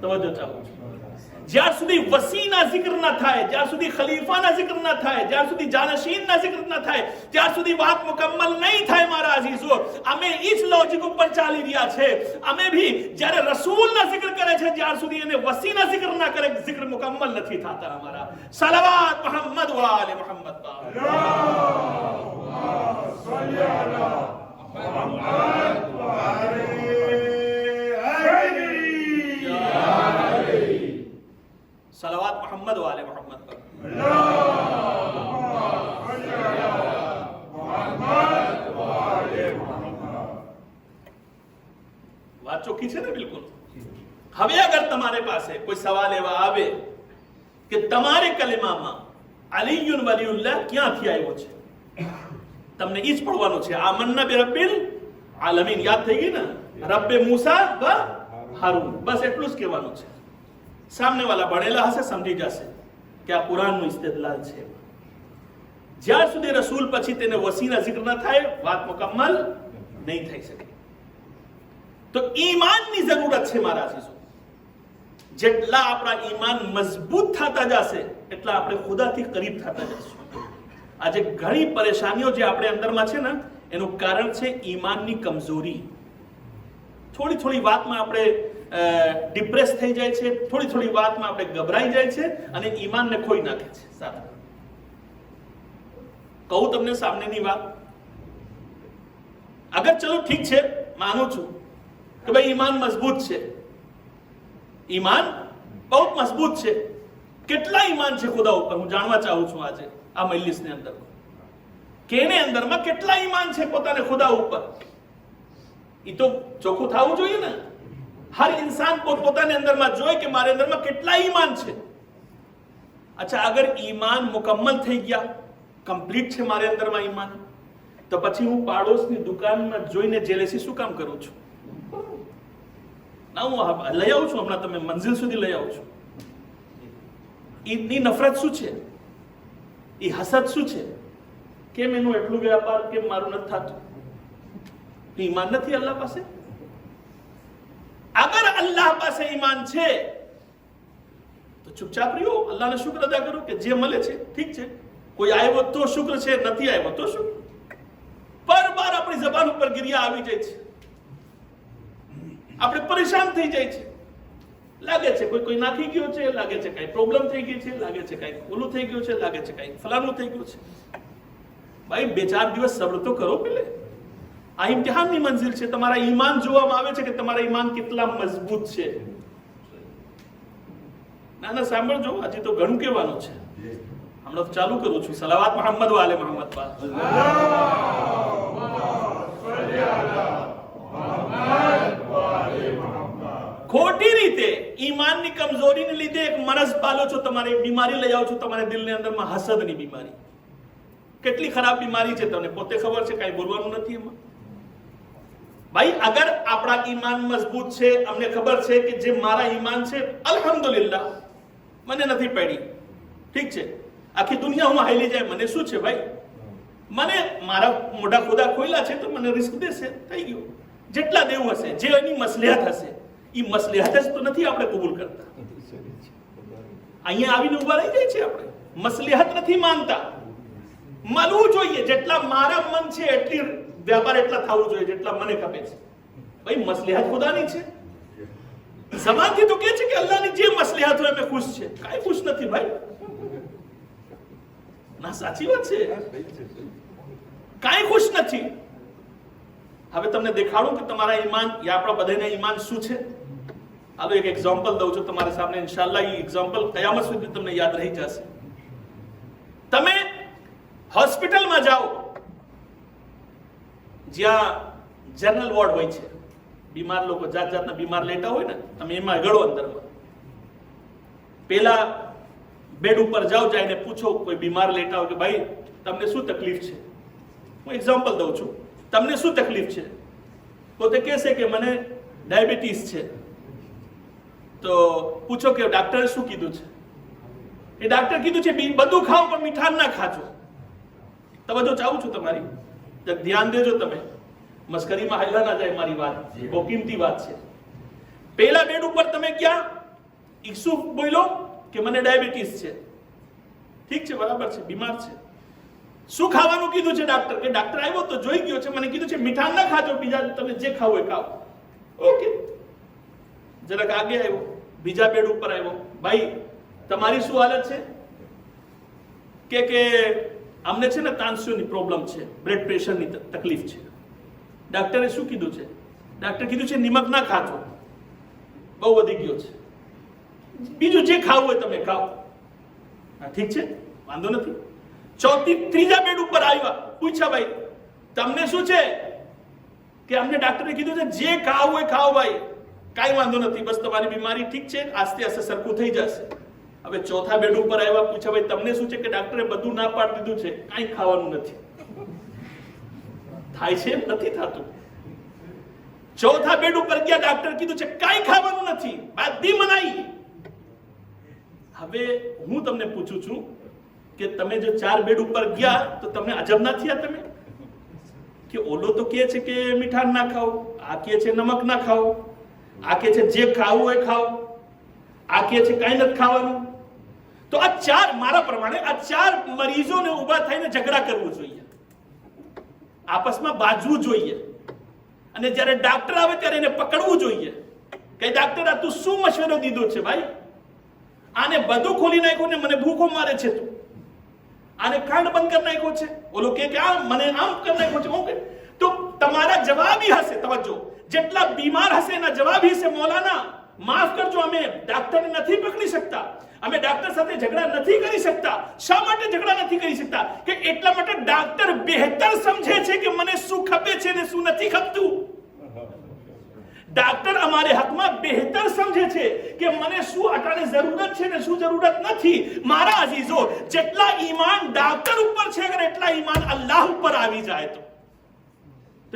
તવજ્જો ચાલો, જ્યાં સુધી વસીના જિક્ર ના થાય, જ્યાં સુધી ખલીફાના જિક્ર ના થાય, જ્યાં સુધી જાનશીનના જિક્ર ના થાય, ત્યાં સુધી વાત મુકમ્મલ નહીં થાય. મારા અઝીઝો, અમે ઈ જ લોજિક ઉપર ચાલી રહ્યા છે. અમે ભી જ્યારે રસૂલના જિક્ર કરે છે, જ્યાં સુધી એને વસીના જિક્ર ના કરે, જિક્ર મુકમ્મલ નથી થતા અમારા. સલાવત મુહમ્મદ વ આલે મુહમ્મદ. सलावत मोहम्मद वाले मोहम्मद पर. વાત ચોખ્ખી છે ને? બિલકુલ. હવે અગર તમારે પાસે કોઈ સવાલ એવા આવે કે તમારે કલેમામાં અલીયુન વલીયુલ્લાહ ક્યાંથી આવ્યો છે, તમને ઈ જ પડવાનું છે. આમન્ના બિરબ્બિલ આલમીન યાદ થઈ ગઈ ને? રબ્બે મૂસા વ હારૂન, બસ એટલું જ કહેવાનું છે. સામને વાળા ભણેલા હશે, સમજી જશે કે આ કુરાનનું ઇસ્તદલાલ છે. જ્યાં સુધી રસૂલ પછી તેને વસીના જિક્ર ન થાય, વાત મુકમ્મલ નહીં થઈ શકે. તો ઈમાનની જરૂરત છે મારા અઝીઝો. જેટલા આપણા ઈમાન મજબૂત થતા જશે એટલા આપણે ખુદાથી કરીબ થતા જશું. આજે ઘણી પરેશાનીઓ જે આપણે અંદરમાં છે ને, એનું કારણ છે ઈમાનની કમજોરી. થોડી થોડી વાતમાં આપણે ડિપ્રેસ થઈ જાય છે, થોડી થોડી વાતમાં આપણે ગભરાઈ જાય છે અને ઈમાનને ખોઈ નાખે છે. સાથે કહું તમને સામનેની વાત, અગર ચલો ઠીક છે, માનું છું કે ભાઈ ઈમાન મજબૂત છે, ઈમાન બહુ મજબૂત છે. કેટલા ઈમાન છે ખુદા ઉપર હું જાણવા ચાહું છું આજે આ મજલિસની અંદર, કે એને અંદરમાં કેટલા ઈમાન છે પોતાને ખુદા ઉપર. એ તો ચોખ્ખું થવું જોઈએ ને. હર ઇન્સાન પોતપોતાની અંદરમાં જોઈ કે મારી અંદરમાં કેટલા ઈમાન છે. અચ્છા, અગર ઈમાન મુકમ્મલ થઈ ગયા, કમ્પ્લીટ છે મારી અંદરમાં ઈમાન, તો પછી હું પાડોશની દુકાનમાં જોઈને જેલેસી શું કામ કરું છું? ના, હું લઈ આવું છું, હમણાં તમે મંઝિલ સુધી લઈ આવું છું. ઈની નફરત શું છે? ઈ હસદ શું છે? કેમ એનું એટલું વ્યાપાર, કેમ મારું નથી થતું? ઈમાન નથી અલ્લાહ પાસે. અગર અલ્લાહ પાસે ઈમાન છે તો ચૂપચાપ રહ્યો, અલ્લાહને શુક્ર અદા કરો કે જે મળે છે ઠીક છે. કોઈ આવ્યો તો શુક્ર છે, નથી આવ્યો તો શું? બાર આપણી જબાન ઉપર ગિરિયા આવી જાય છે, આપણે પરેશાન થઈ જાય છે. લાગે છે કોઈ નાખી ગયો છે, લાગે છે કઈ પ્રોબ્લેમ થઈ ગઈ છે, લાગે છે કઈ ઓલું થઈ ગયું છે, લાગે છે કઈ ફલાણું થઈ ગયું છે. ભાઈ 2-4 દિવસ સબ્ર તો કરો પેલે. આ ઇમ્તિહાનની મંજિલ છે. તમારા ઈમાન જોવામાં આવે છે કે તમારા ઈમાન કેટલા મજબૂત છે. ના સાંભળજો, હજી તો ઘણું કહેવાનું છે. હમણાં તો ચાલુ કરું છું. સલાવાત મોહમ્મદ વાલે મોહમ્મદ પર. ખોટી રીતે ઈમાનની કમજોરીને લીધે એક મરજ પાલો છો, તમારે બીમારી લઈ આવો છો તમારા દિલની અંદરમાં, હસદની બીમારી. કેટલી ખરાબ બીમારી છે તમને પોતે ખબર છે, કાંઈ બોલવાનું નથી એમાં. ભાઈ, અગર આપણા ઈમાન મજબૂત છે, અમને ખબર છે કે જે મારા ઈમાન છે અલ્હમ્દુલિલ્લાહ, મને નથી પડી, ઠીક છે, આખી દુનિયા હું હાલી જાય, મને શું છે ભાઈ? મને મારા મોઢા ખુદા ખોલ્યા છે તો મને રિસ્ક દેશે, થઈ ગયું. જેટલા દેવું હશે, જે એની મસલિહત હશે, એ મસલિહત જ તો નથી આપણે કબૂલ કરતા. અહીંયા આવીને ઉભા રહી જાય છે આપણે, મસલિહત નથી માનતા. મળવું જોઈએ, જેટલા મારા મન છે એટલી વ્યાપાર એટલા થવું જોઈએ જેટલા મને ખપે છે. ભાઈ, મસલિહત ખુદાની છે. સમાજથી તો કે છે કે અલ્લાહની જે મસલિહત હોય અમે ખુશ છે, કાંઈ ખુશ નથી ભાઈ. ના, સાચી વાત છે, કાંઈ ખુશ નથી. હવે તમને દેખાડું કે તમારા ઈમાન યા આપણા બધાના ઈમાન શું છે. હાલો એક એક્ઝામ્પલ દઉં છું તમારા સામે. ઇન્શાઅલ્લાહ એ એક્ઝામ્પલ કયામત સુધી તમને યાદ રહી જશે. તમે હોસ્પિટલમાં જાઓ જ્યાં જનરલ વોર્ડ હોય છે, બીમાર લોકો જાત જાતના બીમાર લેટા હોય ને, તમે એમાં ગળો અંદરમાં. પેલા બેડ ઉપર જાઓ, જઈને પૂછો કોઈ બીમાર લેટા હોય કે ભાઈ તમને શું તકલીફ છે. હું એક્ઝામ્પલ દઉં છું, તમને શું તકલીફ છે? પોતે કહેશે કે મને ડાયાબિટીસ છે. તો પૂછો કે ડાક્ટરે શું કીધું છે? એ ડાક્ટર કીધું છે બધું ખાઓ પણ મીઠાણ ના ખાજો. તવજ્જો ચાહું છું તમારી, ધ્યાન દેજો તમે, મસ્કરીમાં હાલ્યા ના જાય મારી વાત, બહુ કિંમતી વાત છે. પહેલા બેડ ઉપર તમે ગયા, ઈસુ બોલ્યો કે મને ડાયાબિટીસ છે, ઠીક છે, બરાબર છે, બીમાર છે. શું ખાવાનું કીધું છે ડાક્ટર? કે ડાક્ટર આવ્યો તો જોઈ ગયો છે, મને કીધું છે મીઠાણ ના ખાજો, બીજા તમે જે ખાવ એ ખાઓ. ઓકે, જરાક આગે આવ્યો, બીજા બેડ ઉપર આવ્યો. ભાઈ, તમારી શું હાલત છે? કે અમને છે ને તાંસિયોની પ્રોબ્લેમ છે, બ્લડ પ્રેશરની તકલીફ છે. ડાક્ટરે શું કીધું છે? ડાક્ટર કીધું છે નિમક ના ખાજો, બહુ વધી ગયો છે, બીજું જે ખાવું હોય તમે ખાઓ. હા, ઠીક છે, વાંધો નથી. ત્રીજા બેડ ઉપર આવ્યા, પૂછ્યા ભાઈ તમને શું છે? કે અમને ડાક્ટરે કીધું છે જે ખાવું હોય ખાઓ ભાઈ, કાંઈ વાંધો નથી, બસ તમારી બીમારી ઠીક છે, આસ્તે આસ્તે સરખું થઈ જશે. હવે ચોથા બેડ ઉપર આવ્યા, પૂછ્યા ભાઈ તમને શું છે? કે ડાક્ટરે બધું ના પાડી દીધું છે, કાંઈ ખાવાનું નથી. થાય છે? નથી થતું. ચોથા બેડ ઉપર ગયા, ડાક્ટર કીધું છે કાંઈ ખાવાનું નથી, બધી મનાઈ. હવે હું તમને પૂછું છું કે તમે જો 4 બેડ ઉપર ગયા તો તમને અજબ ના થયા? તમે કે ઓલો તો કહે છે કે મીઠાણ ના ખાઓ, આ કહે છે નમક ના ખાઓ, આ કહે છે જે ખાવું હોય ખાઓ, આ કહે છે કાંઈ નથી ખાવાનું. તો આ 4, મારા પ્રમાણે આ 4 મરીઝોને ઊભા થઈને ઝઘડા કરવું જોઈએ, આપસમાં બાજવું જોઈએ, અને જ્યારે ડાક્ટર આવે ત્યારે એને પકડવું જોઈએ કે ડાક્ટર આ તું શું મશવરો દીધો છે ભાઈ? આને બધું ખોલી નાખ્યું ને મને ભૂખો મારે છે તું, આને ખાંડ બંધ કરી નાખ્યો છે, ઓલો કે આ મને આમ કરી નાખ્યો છે. ઓકે, તો તમારા જવાબી હશે, તવજ્જો, જેટલા બીમાર હશે એના જવાબી હશે. મૌલાના માફ કરજો, અમે ડાક્ટરને નથી પકડી શકતા, અમે ડાક્ટર સાથે ઝઘડા નથી કરી શકતા. શા માટે ઝઘડા નથી કરી શકતા? કે એટલા માટે ડાક્ટર બહેતર સમજે છે કે મને શું ખપે છે ને શું નથી ખપતું. ડાક્ટર અમારે હકમાં બહેતર સમજે છે કે મને શું અટાણે જરૂરત છે ને શું જરૂરત નથી. મારા અઝીઝો, જેટલા ઈમાન ડાક્ટર ઉપર છે અગર એટલા ઈમાન અલ્લાહ ઉપર આવી જાય તો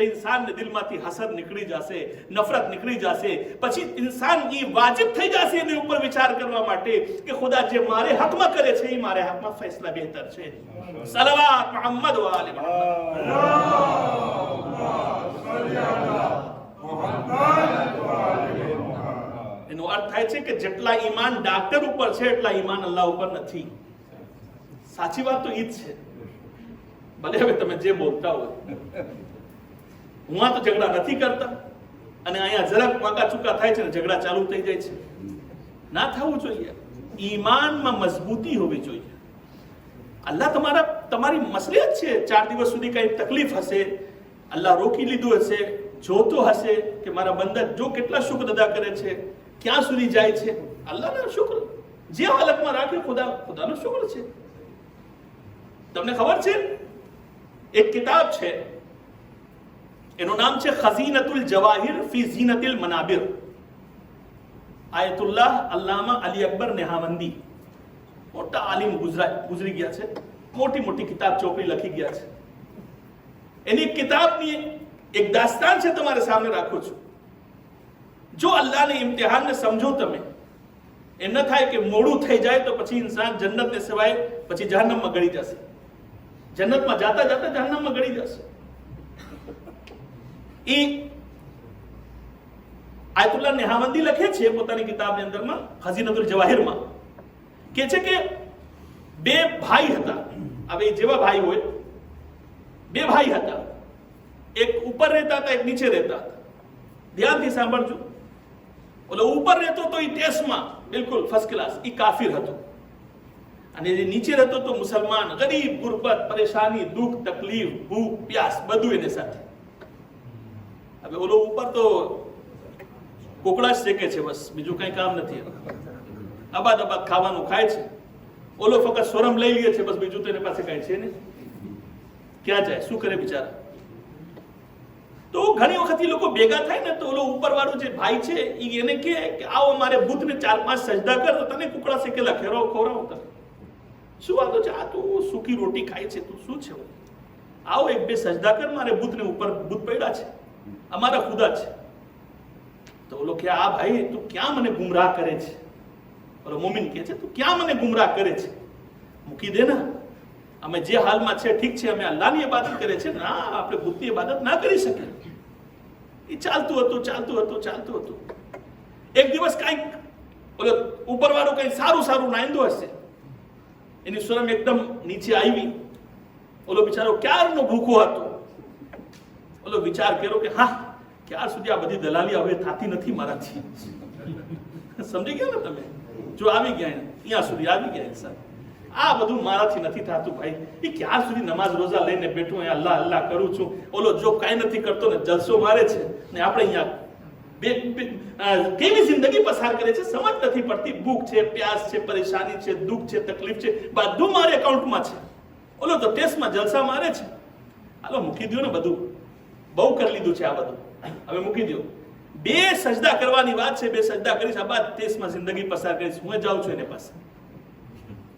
ઇન્સાનને દિલમાંથી હસદ નીકળી જશે, નફરત નીકળી જશે. પછી ઇન્સાન એ વાજિબ થઈ જશે એની ઉપર વિચાર કરવા માટે કે ખુદા જે મારે હકમાં કરે છે એ મારે હકમાં ફેસલા બહેતર છે. સલવાત મુહમ્મદ વ આલે મુહમ્મદ. એનો અર્થ થાય છે કે જેટલા ઈમાન ડાક્ટર ઉપર છે એટલા ઈમાન અલ્લાહ ઉપર નથી. સાચી વાત તો ઈ જ છે. ભલે હવે તમે જે બોલતા હોય, હું આ તો ઝઘડા નથી કરતા અને અહીંયા જરાક વાંકા ચૂકા થાય છે ને ઝઘડા ચાલુ થઈ જાય છે. ના થવું જોઈએ. ઈમાનમાં મજબૂતી હોવી જોઈએ. અલ્લાહ તમારી મસલિયત છે. 4 દિવસ સુધી કઈ તકલીફ હશે, અલ્લાહ રોકી લીધું હશે, જોતો હશે કે મારા બંદા જો કેટલા શુક્ર અદા કરે છે, ક્યાં સુધી જાય છે. અલ્લાહનો શુક્ર જે હાલતમાં રાખે ખુદાનો શુક્ર છે. તમને ખબર છે એક કિતાબ છે, એનું નામ છે ખઝીનતુલ જવાહિર ફી ઝીનતિલ મનાબિર. આયતુલ્લાહ અલ્લામા અલી અકબર નેહાવંદી, મોટા આલિમ ગુજરી ગયા છે. મોટી કિતાબ ચોપડી લખી ગયા છે. એની કિતાબની એક દાસ્તાન છે, તમારે સામે રાખું છું. જો અલ્લાહને ઇમ્તિહાનને સમજો તમે, એમ ન થાય કે મોડું થઈ જાય તો પછી ઇન્સાન જન્નતને સિવાય પછી જહન્નમમાં ગળી જશે. જન્નતમાં જાતા જહન્નમમાં ગળી જશે. એ આયતુલ્લાહ નેહાવંદી લખે છે પોતાની કિતાબની અંદરમાં ખઝીનતુલ જવાહિરમાં, કે છે કે બે ભાઈ હતા. હવે જેવા ભાઈ હોય, બે ભાઈ હતા, એક ઉપર રહેતા હતા, એક નીચે રહેતા હતા. ધ્યાનથી સાંભળજો. ઓલો ઉપર રહેતો તો એ ટેસ્ટમાં બિલકુલ ફર્સ્ટ ક્લાસ, એ કાફિર હતો. અને જે નીચે રહેતો તો મુસલમાન, ગરીબ, ગુરબત, પરેશાની, દુઃખ, તકલીફ, ભૂખ, પ્યાસ બધું એને સાથે. હવે ઓલો ઉપર તો કોકડા જ શેકે છે, બસ બીજું કઈ કામ નથી. આબાદ ખાવાનું ખાય છે. ઓલો ફક્ત સોરમ લઈ લે છે, બસ બીજું તો એની પાસે કઈ છે નહીં. ક્યાં જાય, શું કરે બિચારા? તો ઘણી વખત એ લોકો ભેગા થાય ને તો ઓલો ઉપર વાળો જે ભાઈ છે એને કે આવો મારે બુદ્ધને 4-5 સજદા કર તો તને કુકડા શેકેલા ખવડાવું તને. શું વાંધો છે? આ તું સૂકી રોટી ખાય છે, તું શું છે? આવો 1-2 સજદા કર, મારે બુદ્ધને ઉપર બુદ્ધ પડ્યા છે, અમારા ખુદા છે. તો ઓલો કે આ ભાઈ તું ક્યાં મને ગુમરાહ કરે છે? ઓલો મોમિન કે છે તું ક્યાં મને ગુમરાહ કરે છે? મૂકી દે ને, અમે જે હાલમાં છે ઠીક છે, અમે અલ્લાહની ઇબાદત કરે છે, ના આપણે બુદ્ધની ઇબાદત ના કરી શકીએ. એ ચાલતું હતું. એક દિવસ કઈક ઓલો ઉપરવાળો કઈ સારું નાંદો હશે, એની સ્વરમ એકદમ નીચે આવી. ઓલો બિચારો ક્યારનો ભૂખો હતો. ઓલો વિચાર કર્યો કે હા, ક્યાર સુધી આ બધી દલાલી હવે થતી નથી મારાથી. સમજી ગયા ને તમે? જો આવી ગયા અહીંયા સુધી આવી ગયા ઇન્સાન, આ બધું મારાથી નથી થતું ભાઈ. એ ક્યાર સુધી નમાઝ રોઝા લઈને બેઠો અહીંયા અલ્લાહ કરું છું. ઓલો જો કાંઈ નથી કરતો ને જલસો મારે છે ને આપણે અહીંયા કેવી જિંદગી પસાર કરે છે સમજ નથી પડતી. ભૂખ છે, પ્યાસ છે, પરેશાની છે, દુઃખ છે, તકલીફ છે, બધું મારે એકાઉન્ટમાં છે. ઓલો તો ટેસ્ટમાં જલસા મારે છે. હાલો મૂકી દો ને, બધું બહુ કરી લીધું છે આ બધું, હવે મૂકી દો. 2 સજદા કરવાની વાત છે, 2 સજદા કરીશ, આ બાદ ટેસ્ટમાં જિંદગી પસાર કરીશ. હું જાઉં છું એને પાસે.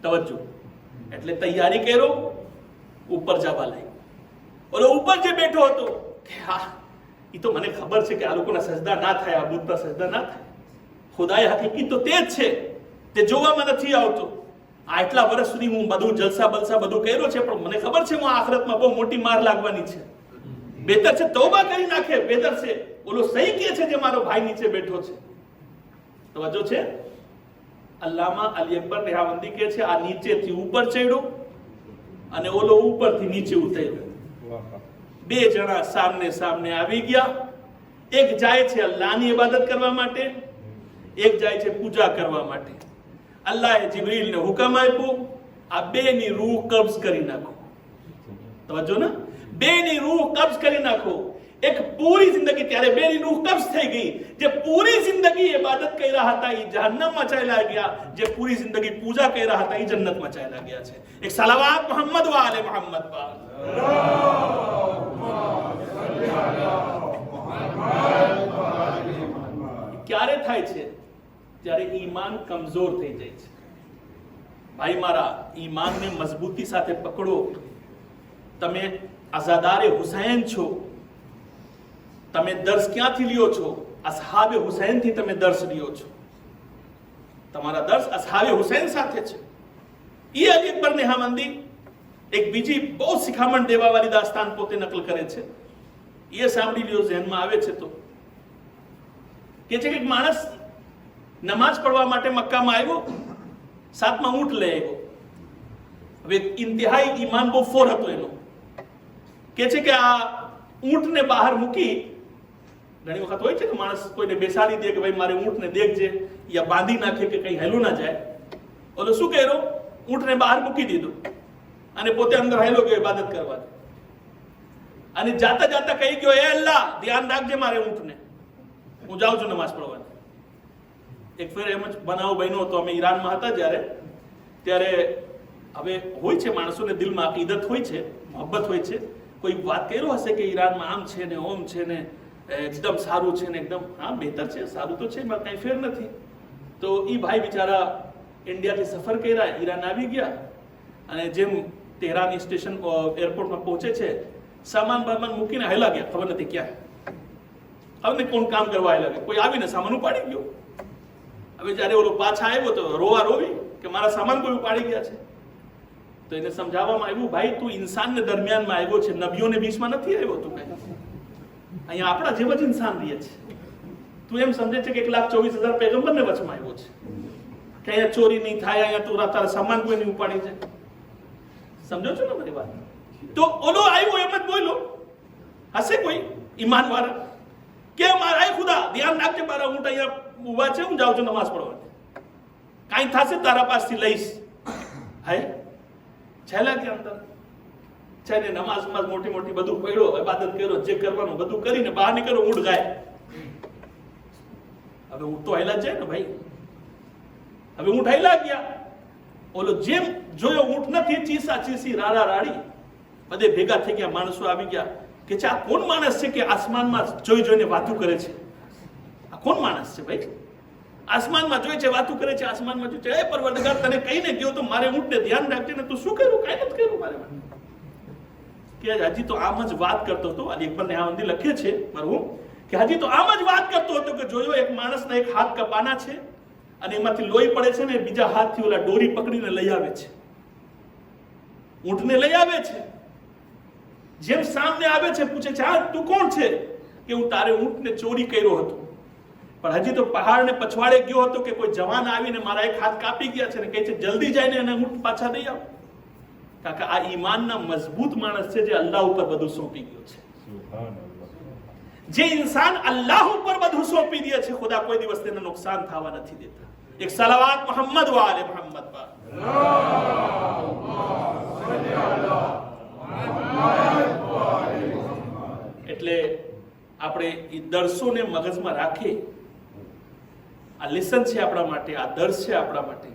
તવજ્જો. એટલે તૈયારી કર્યો, ઉપર જવા લાગ્યો. ઓલો ઉપર જે બેઠો હતો કે હા, એ તો મને ખબર છે કે આ લોકોના સજદા ના થાય, આ બુદ્ધના સજદા ના થાય. ખુદાએ હકીકી તો તે જ છે, તે જોવામાં નથી આવતો. આટલા વર્ષ સુધી હું બધું જલસા બલસા બધું કર્યો છે, પણ મને ખબર છે હું આખરતમાં બહુ મોટી માર લાગવાની છે. બેહતર છે તૌબા કરી નાખે, બેહતર છે ઓલો સહી કે છે જે મારો ભાઈ નીચે બેઠો છે. તવજ્જો છે. અલ્લામા અલી અકબર નેહાવંદી કે છે આ નીચેથી ઉપર ચડ્યો અને ઓલો ઉપરથી નીચે ઉતર્યો. 2 જણા સામને આવી ગયા. એક જાય છે અલ્લાહની ઇબાદત કરવા માટે, એક જાય છે પૂજા કરવા માટે. અલ્લાહે જિબ્રીલને હુકમ આપ્યો, આ 2 ની રૂહ કબ્ઝ કરી નાખો. તવજ્જો ને, 2 ની રૂહ કબ્ઝ કરી નાખો. એક પૂરી જિંદગી, ત્યારે 2 ની રૂહ કબ્ઝ થઈ ગઈ. જે પૂરી જિંદગી ઇબાદત કર્યા હતા એ જહન્નમમાં ચાલ્યા ગયા, જે પૂરી જિંદગી પૂજા કર્યા હતા એ જન્નતમાં ચાલ્યા ગયા છે. એક સલાવત મોહમ્મદ વ આલે મોહમ્મદ પર. અલ્લાહુમ્મા સલ્લી અલા મુહમ્મદ વ આલે મુહમ્મદ. થાય છે જ્યારે ઈમાન કમજોર થઈ જાય છે. ભાઈ મારા, ઈમાનને મજબૂતી સાથે પકડો. તમે અઝાદારે હુસૈન છો. તમે દર્શ ક્યાંથી લ્યો છો? અસહાબે હુસૈન થી તમે દર્શ લ્યો છો. તમારા દર્શ અસહાબે હુસૈન સાથે છે. એ અલી અકબર નેહામંદી એક બીજી બહુ શિખામણ દેવા વાળી દાસ્તાન પોતે નકલ કરે છે. એ સાંભળી લ્યો, ધ્યાનમાં આવે છે તો કે છે કે એક માણસ નમાઝ પડવા માટે મક્કામાં આવ્યો, સાથમાં ઊંટ લઈ આવ્યો. હવે ઇન્તિહાઈ ઈમાન બહુ ફોર હતો એનો. કે છે કે આ ઊંટને બહાર મૂકી, ઘણી વખત હોય છે કે માણસ કોઈને બેસાડી દે કે ભાઈ મારે ઊંટને દેખજે, યા બાંધી નાખે કે કઈ હેલું ના જાય. ઓલો શું કર્યો? ઊંટને બહાર મૂકી દીધું અને પોતે અંદર હેલો ગયો ઇબાદત કરવા. અને જાતા જાતા કહી ગયો, એ અલ્લાહ ધ્યાન રાખજે મારે ઊંટને, હું જાઉં છું નમાઝ પડવા. એક ફેર એમ જ બનાવ બન્યો હતો. અમે ઈરાનમાં હતા ત્યારે હવે હોય છે માણસોને દિલમાં અકીદત હોય છે, મોહબ્બત હોય છે. કોઈ વાત કર્યો હશે કે ઈરાનમાં આમ છે ને ઓમ છે ને એકદમ સારું છે ને એકદમ હા બહેતર છે, સારું તો છે, એમાં કઈ ફેર નથી. તો એ ભાઈ બિચારા ઇન્ડિયાથી સફર કર્યા, ઈરાન આવી ગયા અને જેમ તેહરાન સ્ટેશન એરપોર્ટમાં પહોંચે છે, સામાન બામાન મૂકીને હેલા ગયા, ખબર નથી ક્યાં. હવે કોણ કામ કરવા હેલા ગયા? કોઈ આવીને સામાન ઉપાડી ગયો. હવે જયારે ઓલો પાછા આવ્યો તો રોવા રોવી કે મારા સામાન કોઈ ઉપાડી ગયા છે. તો એને સમજાવવામાં આવ્યું, ભાઈ તું ઇન્સાનને દરમિયાનમાં આવ્યો છે, નબીઓને બીચમાં નથી આવ્યો. તું કઈ અહીંયા આપણા જેવા જ ઇન્સાન રહે છે. તું એમ સમજે છે કે 1,24,000 પૈગંબરને વચમાં આવ્યો છે કે અહીંયા ચોરી નહીં થાય, અહીંયા તું તારા સામાન કોઈ નહીં ઉપાડી છે. સમજો છો ને મારી વાત? તો ઓલો આવ્યો એમ જ બોલ્યો, હશે કોઈ ઈમાન વાળા કે મારા ખુદા ધ્યાન રાખજે, મારા ઊંટ અહીંયા ઉભા છે, હું જાઉં છું નમાઝ પડવા, કાંઈ થશે તારા પાસથી લઈશ. હાય છેલ્લા કે અંદર છે ને નમાઝ મોટી મોટી બધું પડ્યો, ઇબાદત કર્યો, જે કરવાનું બધું કરીને બહાર નીકળ્યો, ઊંટ ગાય. હવે ઊંટ તો હેલા જાય ને ભાઈ. હવે ઊંટ હેલા ગયા. ઓલો જેમ જોયો ઊંટ નથી, ચીસા ચીસી રાડા રાડી બધે ભેગા થઈ ગયા. માણસો આવી ગયા કે આ કોણ માણસ છે કે આસમાનમાં જોઈ જોઈને વાતું કરે છે? આ કોણ માણસ છે ભાઈ? આસમાનમાં જોઈ છે, વાતું કરે છે, આસમાનમાં જોઈ છે. એ પરવરદગાર તને કહીને ગયો તો મારે ઊંટને ધ્યાન રાખજે ને, તું શું કર્યું? કાંઈ નથી કર્યું મારે. કે હજી તો આમ જ વાત કરતો હતો. અલી અકબર નેહામંદી લખે છે મરહુમ કે હજી તો આમ જ વાત કરતો હતો કે જોયો એક માણસના એક હાથ કપાના છે અને એમાંથી લોહી પડે છે ને, બીજા હાથથી ઓલા દોરી પકડીને લઈ આવે છે, ઊંટને લઈ આવે છે. જેમ સામે આવે છે પૂછે છે, હા તું કોણ છે? કે હું તારે ઊંટને ચોરી કર્યો હતો, પણ હજી તો પહાડને પછવાડે ગયો હતો કે કોઈ જવાન આવીને મારા એક હાથ કાપી ગયા છે ને કહે છે જલ્દી જઈને એને ઊંટ પાછા દઈ આવ. કાકા આ ઈમાનના મજબૂત માણસ છે જે અલ્લાહ ઉપર બધું સોંપી ગયો છે. જે ઇન્સાન અલ્લાહ ઉપર બધું સોંપી દે છે, ખુદા કોઈ દિવસ તેને નુકસાન થવા નથી દેતા. એક સલાવત મોહમ્મદ વાલે મોહમ્મદ પર. એટલે આપણે એ દર્શોને મગજમાં રાખીએ. આ લેસન છે આપણા માટે, આ દર્શ છે આપણા માટે.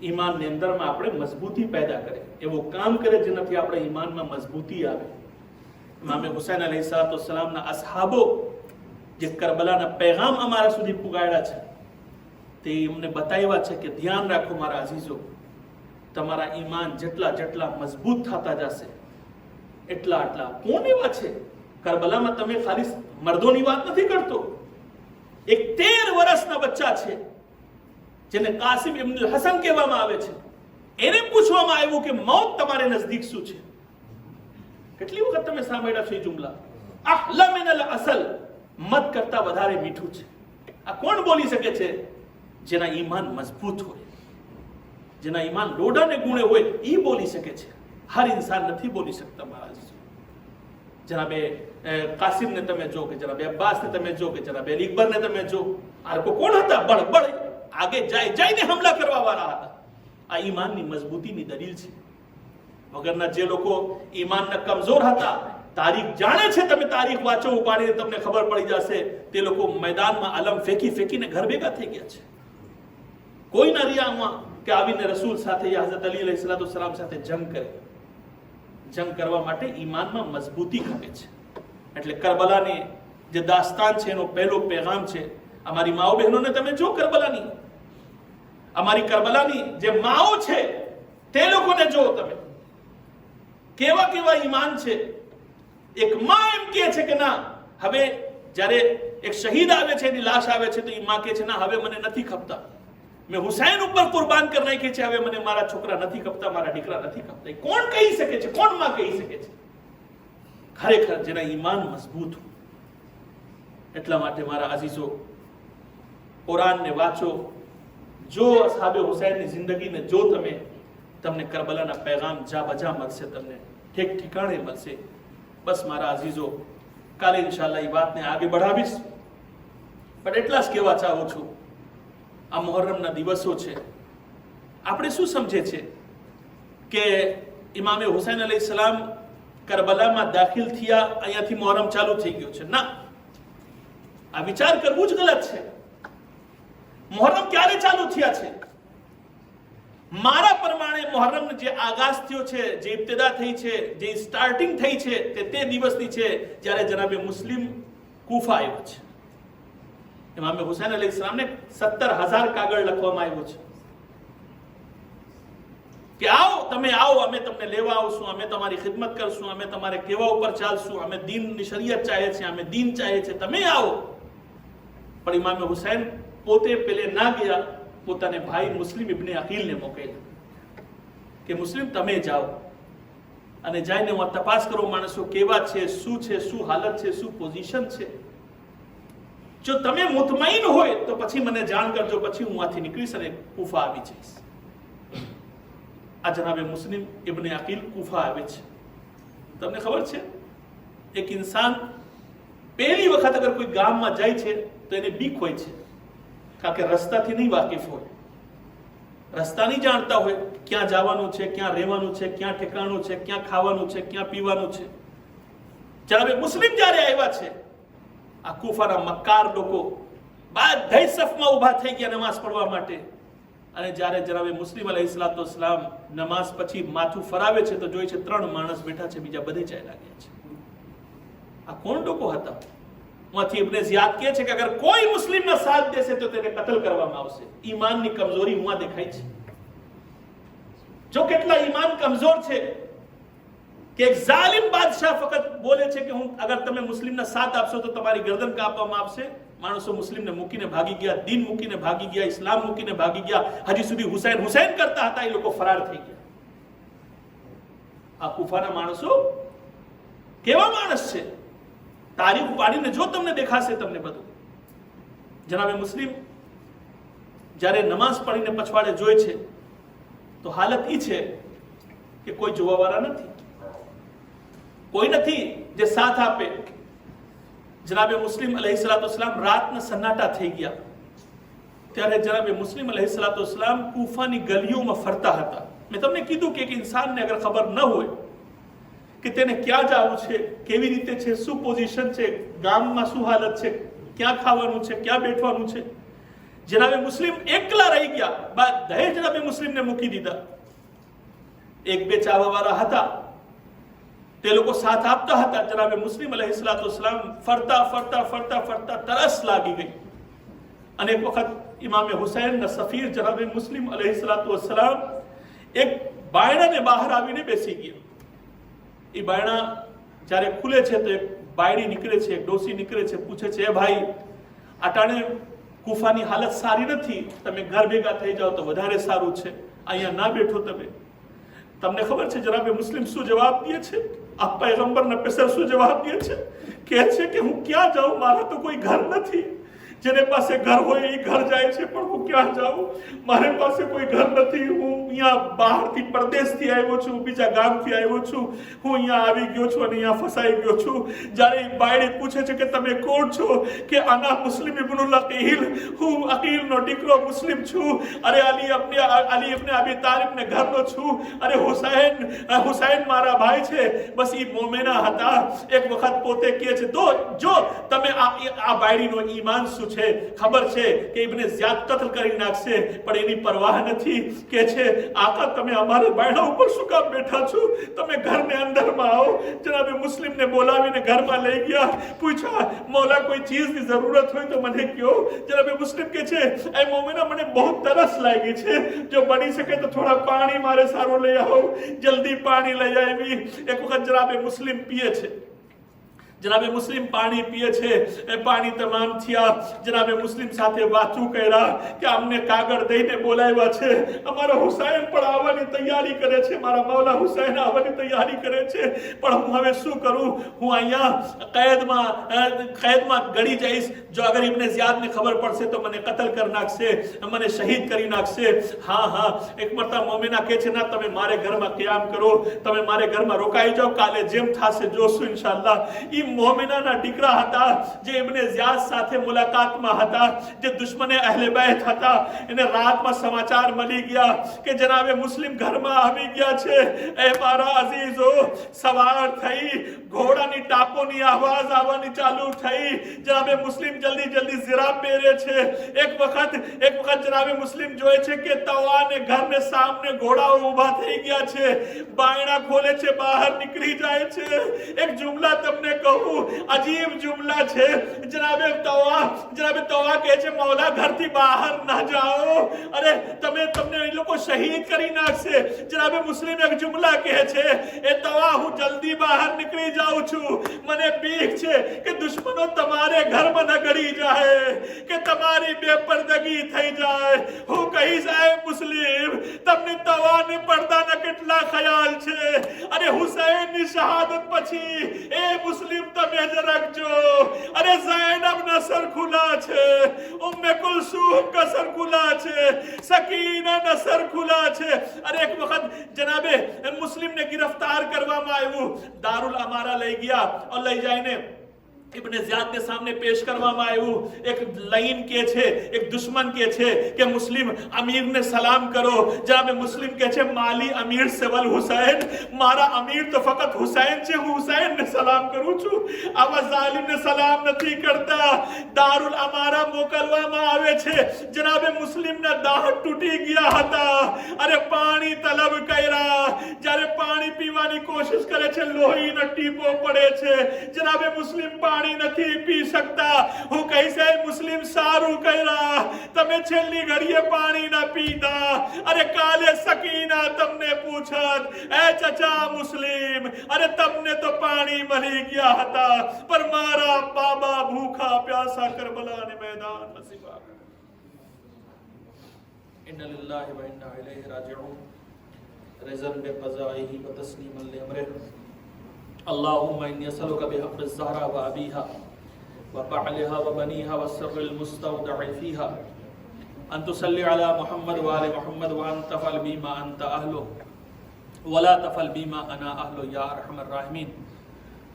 ઈમાનની અંદરમાં આપણે મજબૂતી પેદા કરે, એવું કામ કરે જેનાથી આપણે ઈમાનમાં મજબૂતી આવે. ઇમામ હુસૈન અલૈહિસ્સલામના અસહાબો જે કરબલાના પૈગામ અમારા સુધી પુગાડ્યા છે, તે અમને બતાવ્યા છે કે ધ્યાન રાખો મારા અઝીઝો, તમારા ઈમાન જેટલા જેટલા મજબૂત થતા જશે એટલા આટલા. કોણ એવા છે કરબલામાં? તમે ખાલી મર્દોની વાત નથી કરતો. એક 13 વર્ષના બચ્ચા છે જેને કાસિમ ઇબ્ન હસન કહેવામાં આવે છે. એને પૂછવામાં આવ્યું કે મોત તમારે નજદીક શું છે? કેટલી વખત તમે સાંભળ્યા છો એ જુમલા? અહલા મિન અલ અસલ, મત કરતા વધારે મીઠું છે. આ કોણ બોલી શકે છે? જેના ઈમાન મજબૂત હોય, જેના ઈમાન લોડાને ગુણે હોય, એ બોલી શકે છે. હર ઇન્સાન નથી બોલી શકતા. મહારાજ જનાબે કાસિમને તમે જો, કે જનાબે અબ્બાસને તમે જો, કે જનાબે અલી અકબરને તમે જો, આ લોકો કોણ હતા? બળબડ આગે જઈને હમલા કરવા વાળા હતા. આ ઈમાનની મજબૂતીની દલીલ છે. વગરના જે લોકો ઈમાનના કમજોર હતા, તારીખ જાણે છે, તમે તારીખ વાંચો ઉપાડીને તમને ખબર પડી જશે, તે લોકો મેદાનમાં અલમ ફેંકીને ઘર ભેગા થઈ ગયા છે. કોઈના રિયામાં કે આવીને રસૂલ સાથે યા હઝરત અલી અલૈહિસ્સલામ સાથે જંગ કરે. જંગ કરવા માટે ઈમાનમાં મજબૂતી ખપે છે. એટલે કરબલાની જે દાસ્તાન છે એનો પહેલો પેગામ છે, અમારી માઓ બહેનોને તમે જો કરબલાની, અમારી કરબલાની જે માઓ છે તે લોકોને જો તમે, કેવા કેવા ઈમાન છે. એક માં એમ કહે છે કે ના, હવે જ્યારે એક શહીદ આવે છે, એની લાશ આવે છે, તો એ માં કહે છે ના હવે મને નથી ખપતા, મેં હુસૈન ઉપર કુરબાન કરી નાખી છે, હવે મને મારા છોકરા નથી ખપતા, મારા દીકરા નથી ખપતા. કોણ કહી શકે છે? કોણ માં કહી શકે છે? ખરેખર જેના ઈમાન મજબૂત હોય. એટલા માટે મારા અઝીઝો, કુરાનને વાંચો, જો અસહાબે હુસૈનની જિંદગીને જો તમે, તમને કરબલાના પેગામ જા બજા મળશે, તમને ઠેક ઠેકાણે મળશે. બસ મારા અઝીઝો, કાલે ઇન્શાલ્લાહ એ વાતને આગે બઢાવીશ, પણ એટલા જ કહેવા ચાહું છું, આ મુહર્રમના દિવસો છે, આપણે શું સમજે છે કે ઇમામે હુસૈન અલૈહિસ્સલામ કરબલામાં દાખિલ થયા, અહીંયાથી મુહર્રમ ચાલુ થઈ ગયો છે? ના, આ વિચાર કરવું જ ગલત છે. મુહર્રમ ક્યારે ચાલુ થયા છે? મારા પ્રમાણે મુહર્રમ જે આગાઝ થયો છે, જે ઇબ્તિદા થઈ છે, જે સ્ટાર્ટિંગ થઈ છે, તે દિવસની છે જ્યારે જનાબે મુસ્લિમ કૂફા આવ્યો છે. ઇમામે હુસૈન અલૈહિસ્સલામને 17,000 કાગળ લખવામાં આવ્યો છે કે આવો, તમે આવો, અમે તમને લેવા આવશું, અમે તમારી ખિદમત કરશું, અમે તમારે કેવા ઉપર ચાલશું, અમે દીનની શરીયત ચાહે છે, અમે દીન ચાહે છે, તમે આવો. પણ ઇમામે હુસૈન પોતે પેલે ના ગયા, પોતાને ભાઈ મુસ્લિમ ઇબ્ને અકીલને મોકલ્યા કે મુસ્લિમ તમે જાઓ અને જઈને હું તપાસ કરો માણસો કેવા છે, શું છે, શું હાલત છે, શું પોઝિશન છે. જો તમે મુતમઈન હોય તો પછી મને જાણ કરજો, પછી હું આથી નીકળીશ અને કૂફા આવી જઈશ. આ જનાબે મુસ્લિમ ઇબ્ને અકીલ કૂફા આવે છે. તમને ખબર છે, એક ઇન્સાન પહેલી વખત અગર કોઈ ગામમાં જાય છે તો એને બીક હોય છે, કારણ કે રસ્તાથી નહીં વાકેફ હોય, રસ્તા નહીં જાણતા હોય, ક્યાં જવાનું છે, ક્યાં રહેવાનું છે, ક્યાં ઠેકાણું છે, ક્યાં ખાવાનું છે, ક્યાં પીવાનું છે. જનાબે મુસ્લિમ જ્યારે આવ્યા છે, આ કૂફાના મક્કાર લોકો બધા સફમાં ઊભા થઈ ગયા નમાઝ પડવા માટે. અને જ્યારે જનાબે મુસ્લિમ અલૈહિસ્સલામ નમાઝ પછી માથું ફરાવે છે તો જોઈ છે 3 માણસ બેઠા છે, બીજા બધે ચાલ્યા ગયા છે. આ કોણ લોકો હતા? માંથી ઇબ્ને ઝિયાદ કહે છે કે અગર કોઈ મુસ્લિમનો સાથ દેશે તો તેને કતલ કરવામાં આવશે. ઈમાનની કમજોરી ઉમાં દેખાય છે. જો કેટલા ઈમાન કમજોર છે કે એક જાલિમ બાદશાહ ફક્ત બોલે છે કે હું અગર તમે મુસ્લિમનો સાથ આપશો તો તમારી ગરદન કાપવામાં આવશે. માણસો મુસ્લિમને મૂકીને ભાગી ગયા, દીન મૂકીને ભાગી ગયા, ઇસ્લામ મૂકીને ભાગી ગયા. હજી સુધી હુસૈન હુસૈન કરતા હતા, એ લોકો ફરાર થઈ ગયા. આ કૂફાના માણસો કેવા માણસ છે? તારીખ પાડીને જો તમને દેખાશે તમને બધું. જનાબે મુસ્લિમ જ્યારે નમાઝ પઢીને પછવાડે જોઈ છે તો હાલત એ છે કે કોઈ જોવાવાળા નથી, કોઈ નથી જે સાથ આપે. જનાબે મુસ્લિમ અલૈહિસ્સલામ રાતના સન્નાટા થઈ ગયા ત્યારે જનાબે મુસ્લિમ અલૈહિસ્સલામ કૂફાની ગલીઓમાં ફરતા હતા. મેં તમને કીધું કે એક ઇન્સાનને અગર ખબર ન હોય કે તેને ક્યાં જવું છે, કેવી રીતે છે, શું પોઝિશન છે, ગામમાં શું હાલત છે, ક્યાં ખાવાનું છે, ક્યાં બેઠવાનું છે. જનાબે મુસ્લિમ એકલા રહી ગયા, બધા જનાબે મુસ્લિમને મૂકી દીધા. 1-2 ચાહવાવાળા હતા, તે લોકો સાથ આપતા હતા. જનાબે મુસ્લિમ અલૈહિસ્સલામ ફરતા ફરતા ફરતા ફરતા તરસ લાગી ગઈ અને એક વખત ઇમામે હુસૈનના સફીર જનાબે મુસ્લિમ અલૈહિસ્સલામ એક બાયણાને બહાર આવીને બેસી ગયા. એ બાયણા જ્યારે ખુલે છે તો એક બાયડી નીકળે છે, એક ડોસી નીકળે છે, પૂછે છે, એ ભાઈ અટાણે કૂફાની હાલત સારી નથી, તમે ઘર ભેગા થઈ જાઓ તો વધારે સારું છે, અહીંયા ના બેઠો તમે. તમને ખબર છે જનાબે મુસ્લિમ શું જવાબ દે છે? આ પૈગંબરના પેસર શું જવાબ દે છે? કહે છે કે હું ક્યાં જાઉં, મારા તો કોઈ ઘર નથી. જેને પાસે ઘર હોય એ ઘર જાય છે, પણ હું ક્યાં જાઉં? મારી પાસે કોઈ ઘર નથી. હું અહીંયા બહારથી પરદેશથી આવ્યો છું, બીજા ગામથી આવ્યો છું, હું અહીંયા આવી ગયો છું અને અહીંયા ફસાઈ ગયો છું. જ્યારે એ બાયડી પૂછે છે કે તમે કોણ છો? કે આના મુસ્લિમ ઇબ્નુલ અકીલ, હું અકીલનો દીકરો મુસ્લિમ છું. અરે અલી ઇબ્ને અબી તાલિબને ઘરનો છું. અરે હુસૈન મારા ભાઈ છે. બસ એ મોમેના હતા. એક વખત પોતે કહે છે તો જો તમે આ બાયડીનો ઈમાન શું છે ખબર છે કે ઇબ્ને ઝિયાદ કત્લ કરી નાખશે, પણ એની પરવાહ નથી. કે છે आका તમે અમારે બાયણા ઉપર શું કામ બેઠા છો, તમે ઘરને અંદરમાં આવો। જનાબે મુસ્લિમને બોલાવીને ઘરમાં લઈ ગયા, પૂછા મૌલા કોઈ ચીજની જરૂરત હોય તો મને કહો। જનાબે મુસ્લિમ કહે છે એ મોમિના મને બહુ તરસ લાગી છે, જો બની શકે તો થોડા પાણી મારે સારું લઈ આવો। જલ્દી પાણી લઈ આવી। એક વખત જનાબે મુસ્લિમ પીએ છે, જનાબે મુસ્લિમ પાણી પીએ છે, એ પાણી તમામ થયા। જનાબે મુસ્લિમ સાથે વાતું કર્યા કે અમને કાગળ દઈને બોલાવ્યા છે, અમારો હુસૈન પણ આવવાની તૈયારી કરે છે, મારા મૌલા હુસૈન આવવાની તૈયારી કરે છે, પણ હું હવે શું કરું? હું અહીંયા कैदમાં ગળી જઈશ, જો અગર ઇબ્ને ઝિયાદને ખબર પડશે તો મને કતલ કરી નાખશે, મને શહીદ કરી નાખશે। હા હા, એક મરતા મોમિના કહે છે ના તમે મારે ઘરમાં ક્યામ કરો, તમે મારે ઘરમાં રોકાઈ જાઓ, કાલે જેમ થાશે જોશું ઇન્શાઅલ્લાહ। ઈ મોમિનાના દીકરા હતા જે ઇબ્ને ઝિયાદ સાથે મુલાકાતમાં હતા, જે દુશ્મને અહેલે बैत હતા, એને રાતમાં સમાચાર મળી ગયા કે જનાબે મુસ્લિમ ઘરમાં આવી ગયા છે। એ મારા અઝીઝો, સવાર થઈ, ઘોડાની ટાપોની આવાજ આવવાની ચાલુ થઈ। જનાબે મુસ્લિમ જલ્દી જલ્દી ઝિરાબ પહેરે છે। એક વખત જનાબે મુસ્લિમ જોયે છે કે તવાને ઘરને સામે ઘોડાઓ ઊભા થઈ ગયા છે, બાયણા ખોલે છે, બહાર નીકળી જાય છે। એક જુમલા તમને કહું, अजीब जुमला छे। जनाबे तवा कहे छे मौला घरथी बाहर ना जाओ, अरे तमने ए लोको शहीद करी नाखशे। जनाबे मुस्लिम एक जुमला कहे छे ए तवा हूँ जल्दी बाहर निकली जाऊं छू, मने बीक छे कि दुश्मनो तमारे घर में न गड़ी जाए, कि तमारी बेपर्दगी थई जाए। हूँ कही साहेब मुस्लिम तमने तवा ने पर्दा न केटला ख्याल छे? अरे हुसैन ની શહાદત પછી એ મુસ્લિમ તમે રખજો। અરે ઝૈનબ ના સર ખુલા છે, ઉમ્મે કુલસુમ का सर खुला છે, સકીના ના સર ખુલા છે। અરે એક વખત જનાબે મુસ્લિમ ને गिरफ्तार કરવામાં આવ્યું, દારુલ અમારા લઈ ગયા और લઈ જાઈને इब्ने ज़ियाद के सामने पेश करवामा आयु। एक लाइन के छे, एक दुश्मन के छे कि मुस्लिम अमीर ने सलाम करो। जनाब मुस्लिम के छे माली अमीर सेवल हुसैन, मारा अमीर तो फकत हुसैन छे, हूँ हुसैन ने सलाम करूँ छू, आवा जालिम ने सलाम नहीं करता। दारुल अमारा मोकलवामा आवे छे। जनाब मुस्लिम ने दांत टूटी गया हता, अरे पानी तलब कर्या, जारे पानी पीवानी कोशिश करे छे लोही न टीपो पड़े छे। जनाब मुस्लिम पानी नहीं पी सकता। हूँ कैसे मुस्लिम सारू कर्या, तमे छेल्ली घड़ीए पानी न पीता। अरे काले सकीना तमने पूछत ए चचा मुस्लिम, अरे तमने तो पानी मली गया हता, पर मारा बाबा भूखा प्यासा करबला ने मैदान नसीबा। इन्ना लिल्लाहि व इन्ना इलैहि राजिऊन। रिज़न बिक़ज़ाइही व तस्लीमन लिअमरिही। अल्लाहुम्मा इन्नी असअलुका बिहक़्क़ि ज़हरा व अबीहा व बअलिहा व बनीहा व सर्रिल मुस्तौदअ फ़ीहा अन तुसल्ली अला मुहम्मद व आलि मुहम्मद व अन तफ़अल बीमा अंत अहलु व ला तफ़अल बीमा अना अहलु या अरहमर राहिमीन।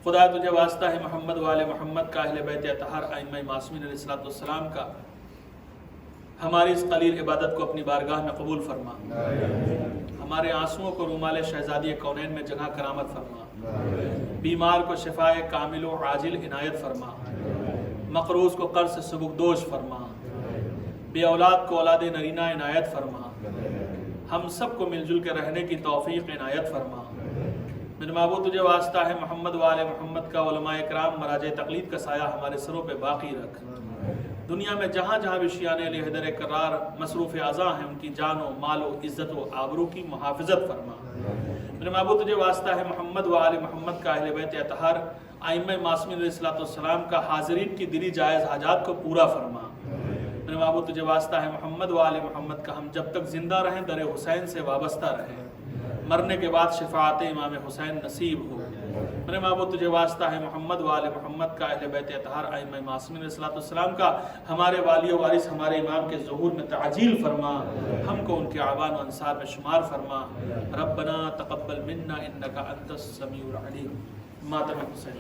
खुदा तुझे वास्ता है मोहम्मद व आलि मोहम्मद का, अहले बैत अतहर अइम्मा मासूमीन अलैहिस्सलाम का, हमारी इस कलील इबादत को अपनी बारगाह में कबूल फरमा। हमारे आंसुओं को रुमाल शहजादी कौनैन में जगह करामत फरमा। बीमार को शिफाए कामिल व आजिल इनायत फरमा। मकरूज को कर्ज से सबुकदोश फरमा। बे औलाद को औलाद नरीना इनायत फरमा। हम सब को मिलजुल के रहने की तौफीक इनायत फरमा। मेरे महबूब तुझे वास्ता है मोहम्मद वाले मोहम्मद का, उलमाए कराम मराजे तकलीद का साया हमारे सरों पे बाकी रख। दुनिया में जहाँ जहाँ भी शियाने अली हैदर करार मसरूफ़ आज़ा हैं, उनकी जान व माल व इज़्ज़त व आबरू की मुहाफ़िज़त फरमा। मेरे महबूब तुझे वास्ता है मोहम्मद व आले मोहम्मद का, अहले बैत अतहर आइम्मा मासूमीन अलैहिस्सलाम का, हाज़रीन की दिली जायज़ हाजात को पूरा फरमा। मेरे महबूब तुझे वास्ता है मोहम्मद व आले मोहम्मद का, हम जब तक ज़िंदा रहें दर हुसैन से वाबस्ता रहें, मरने के बाद शफाअत इमाम हुसैन नसीब हो। मेरे महबूब तुझे वास्ता है मोहम्मद व आले मोहम्मद का, अहले बैत अतहर आइम्मा मासूमीन अलैहिस्सलाम का, हमारे वाली व वारिस हमारे इमाम के ज़ुहूर में ताजील फरमा। हमको उनके आवान व अंसार में शुमार फरमा। रब्बना तक़ब्बल मिन्ना इन्नका अंतस समीउल अलीम। मातम हुसैन।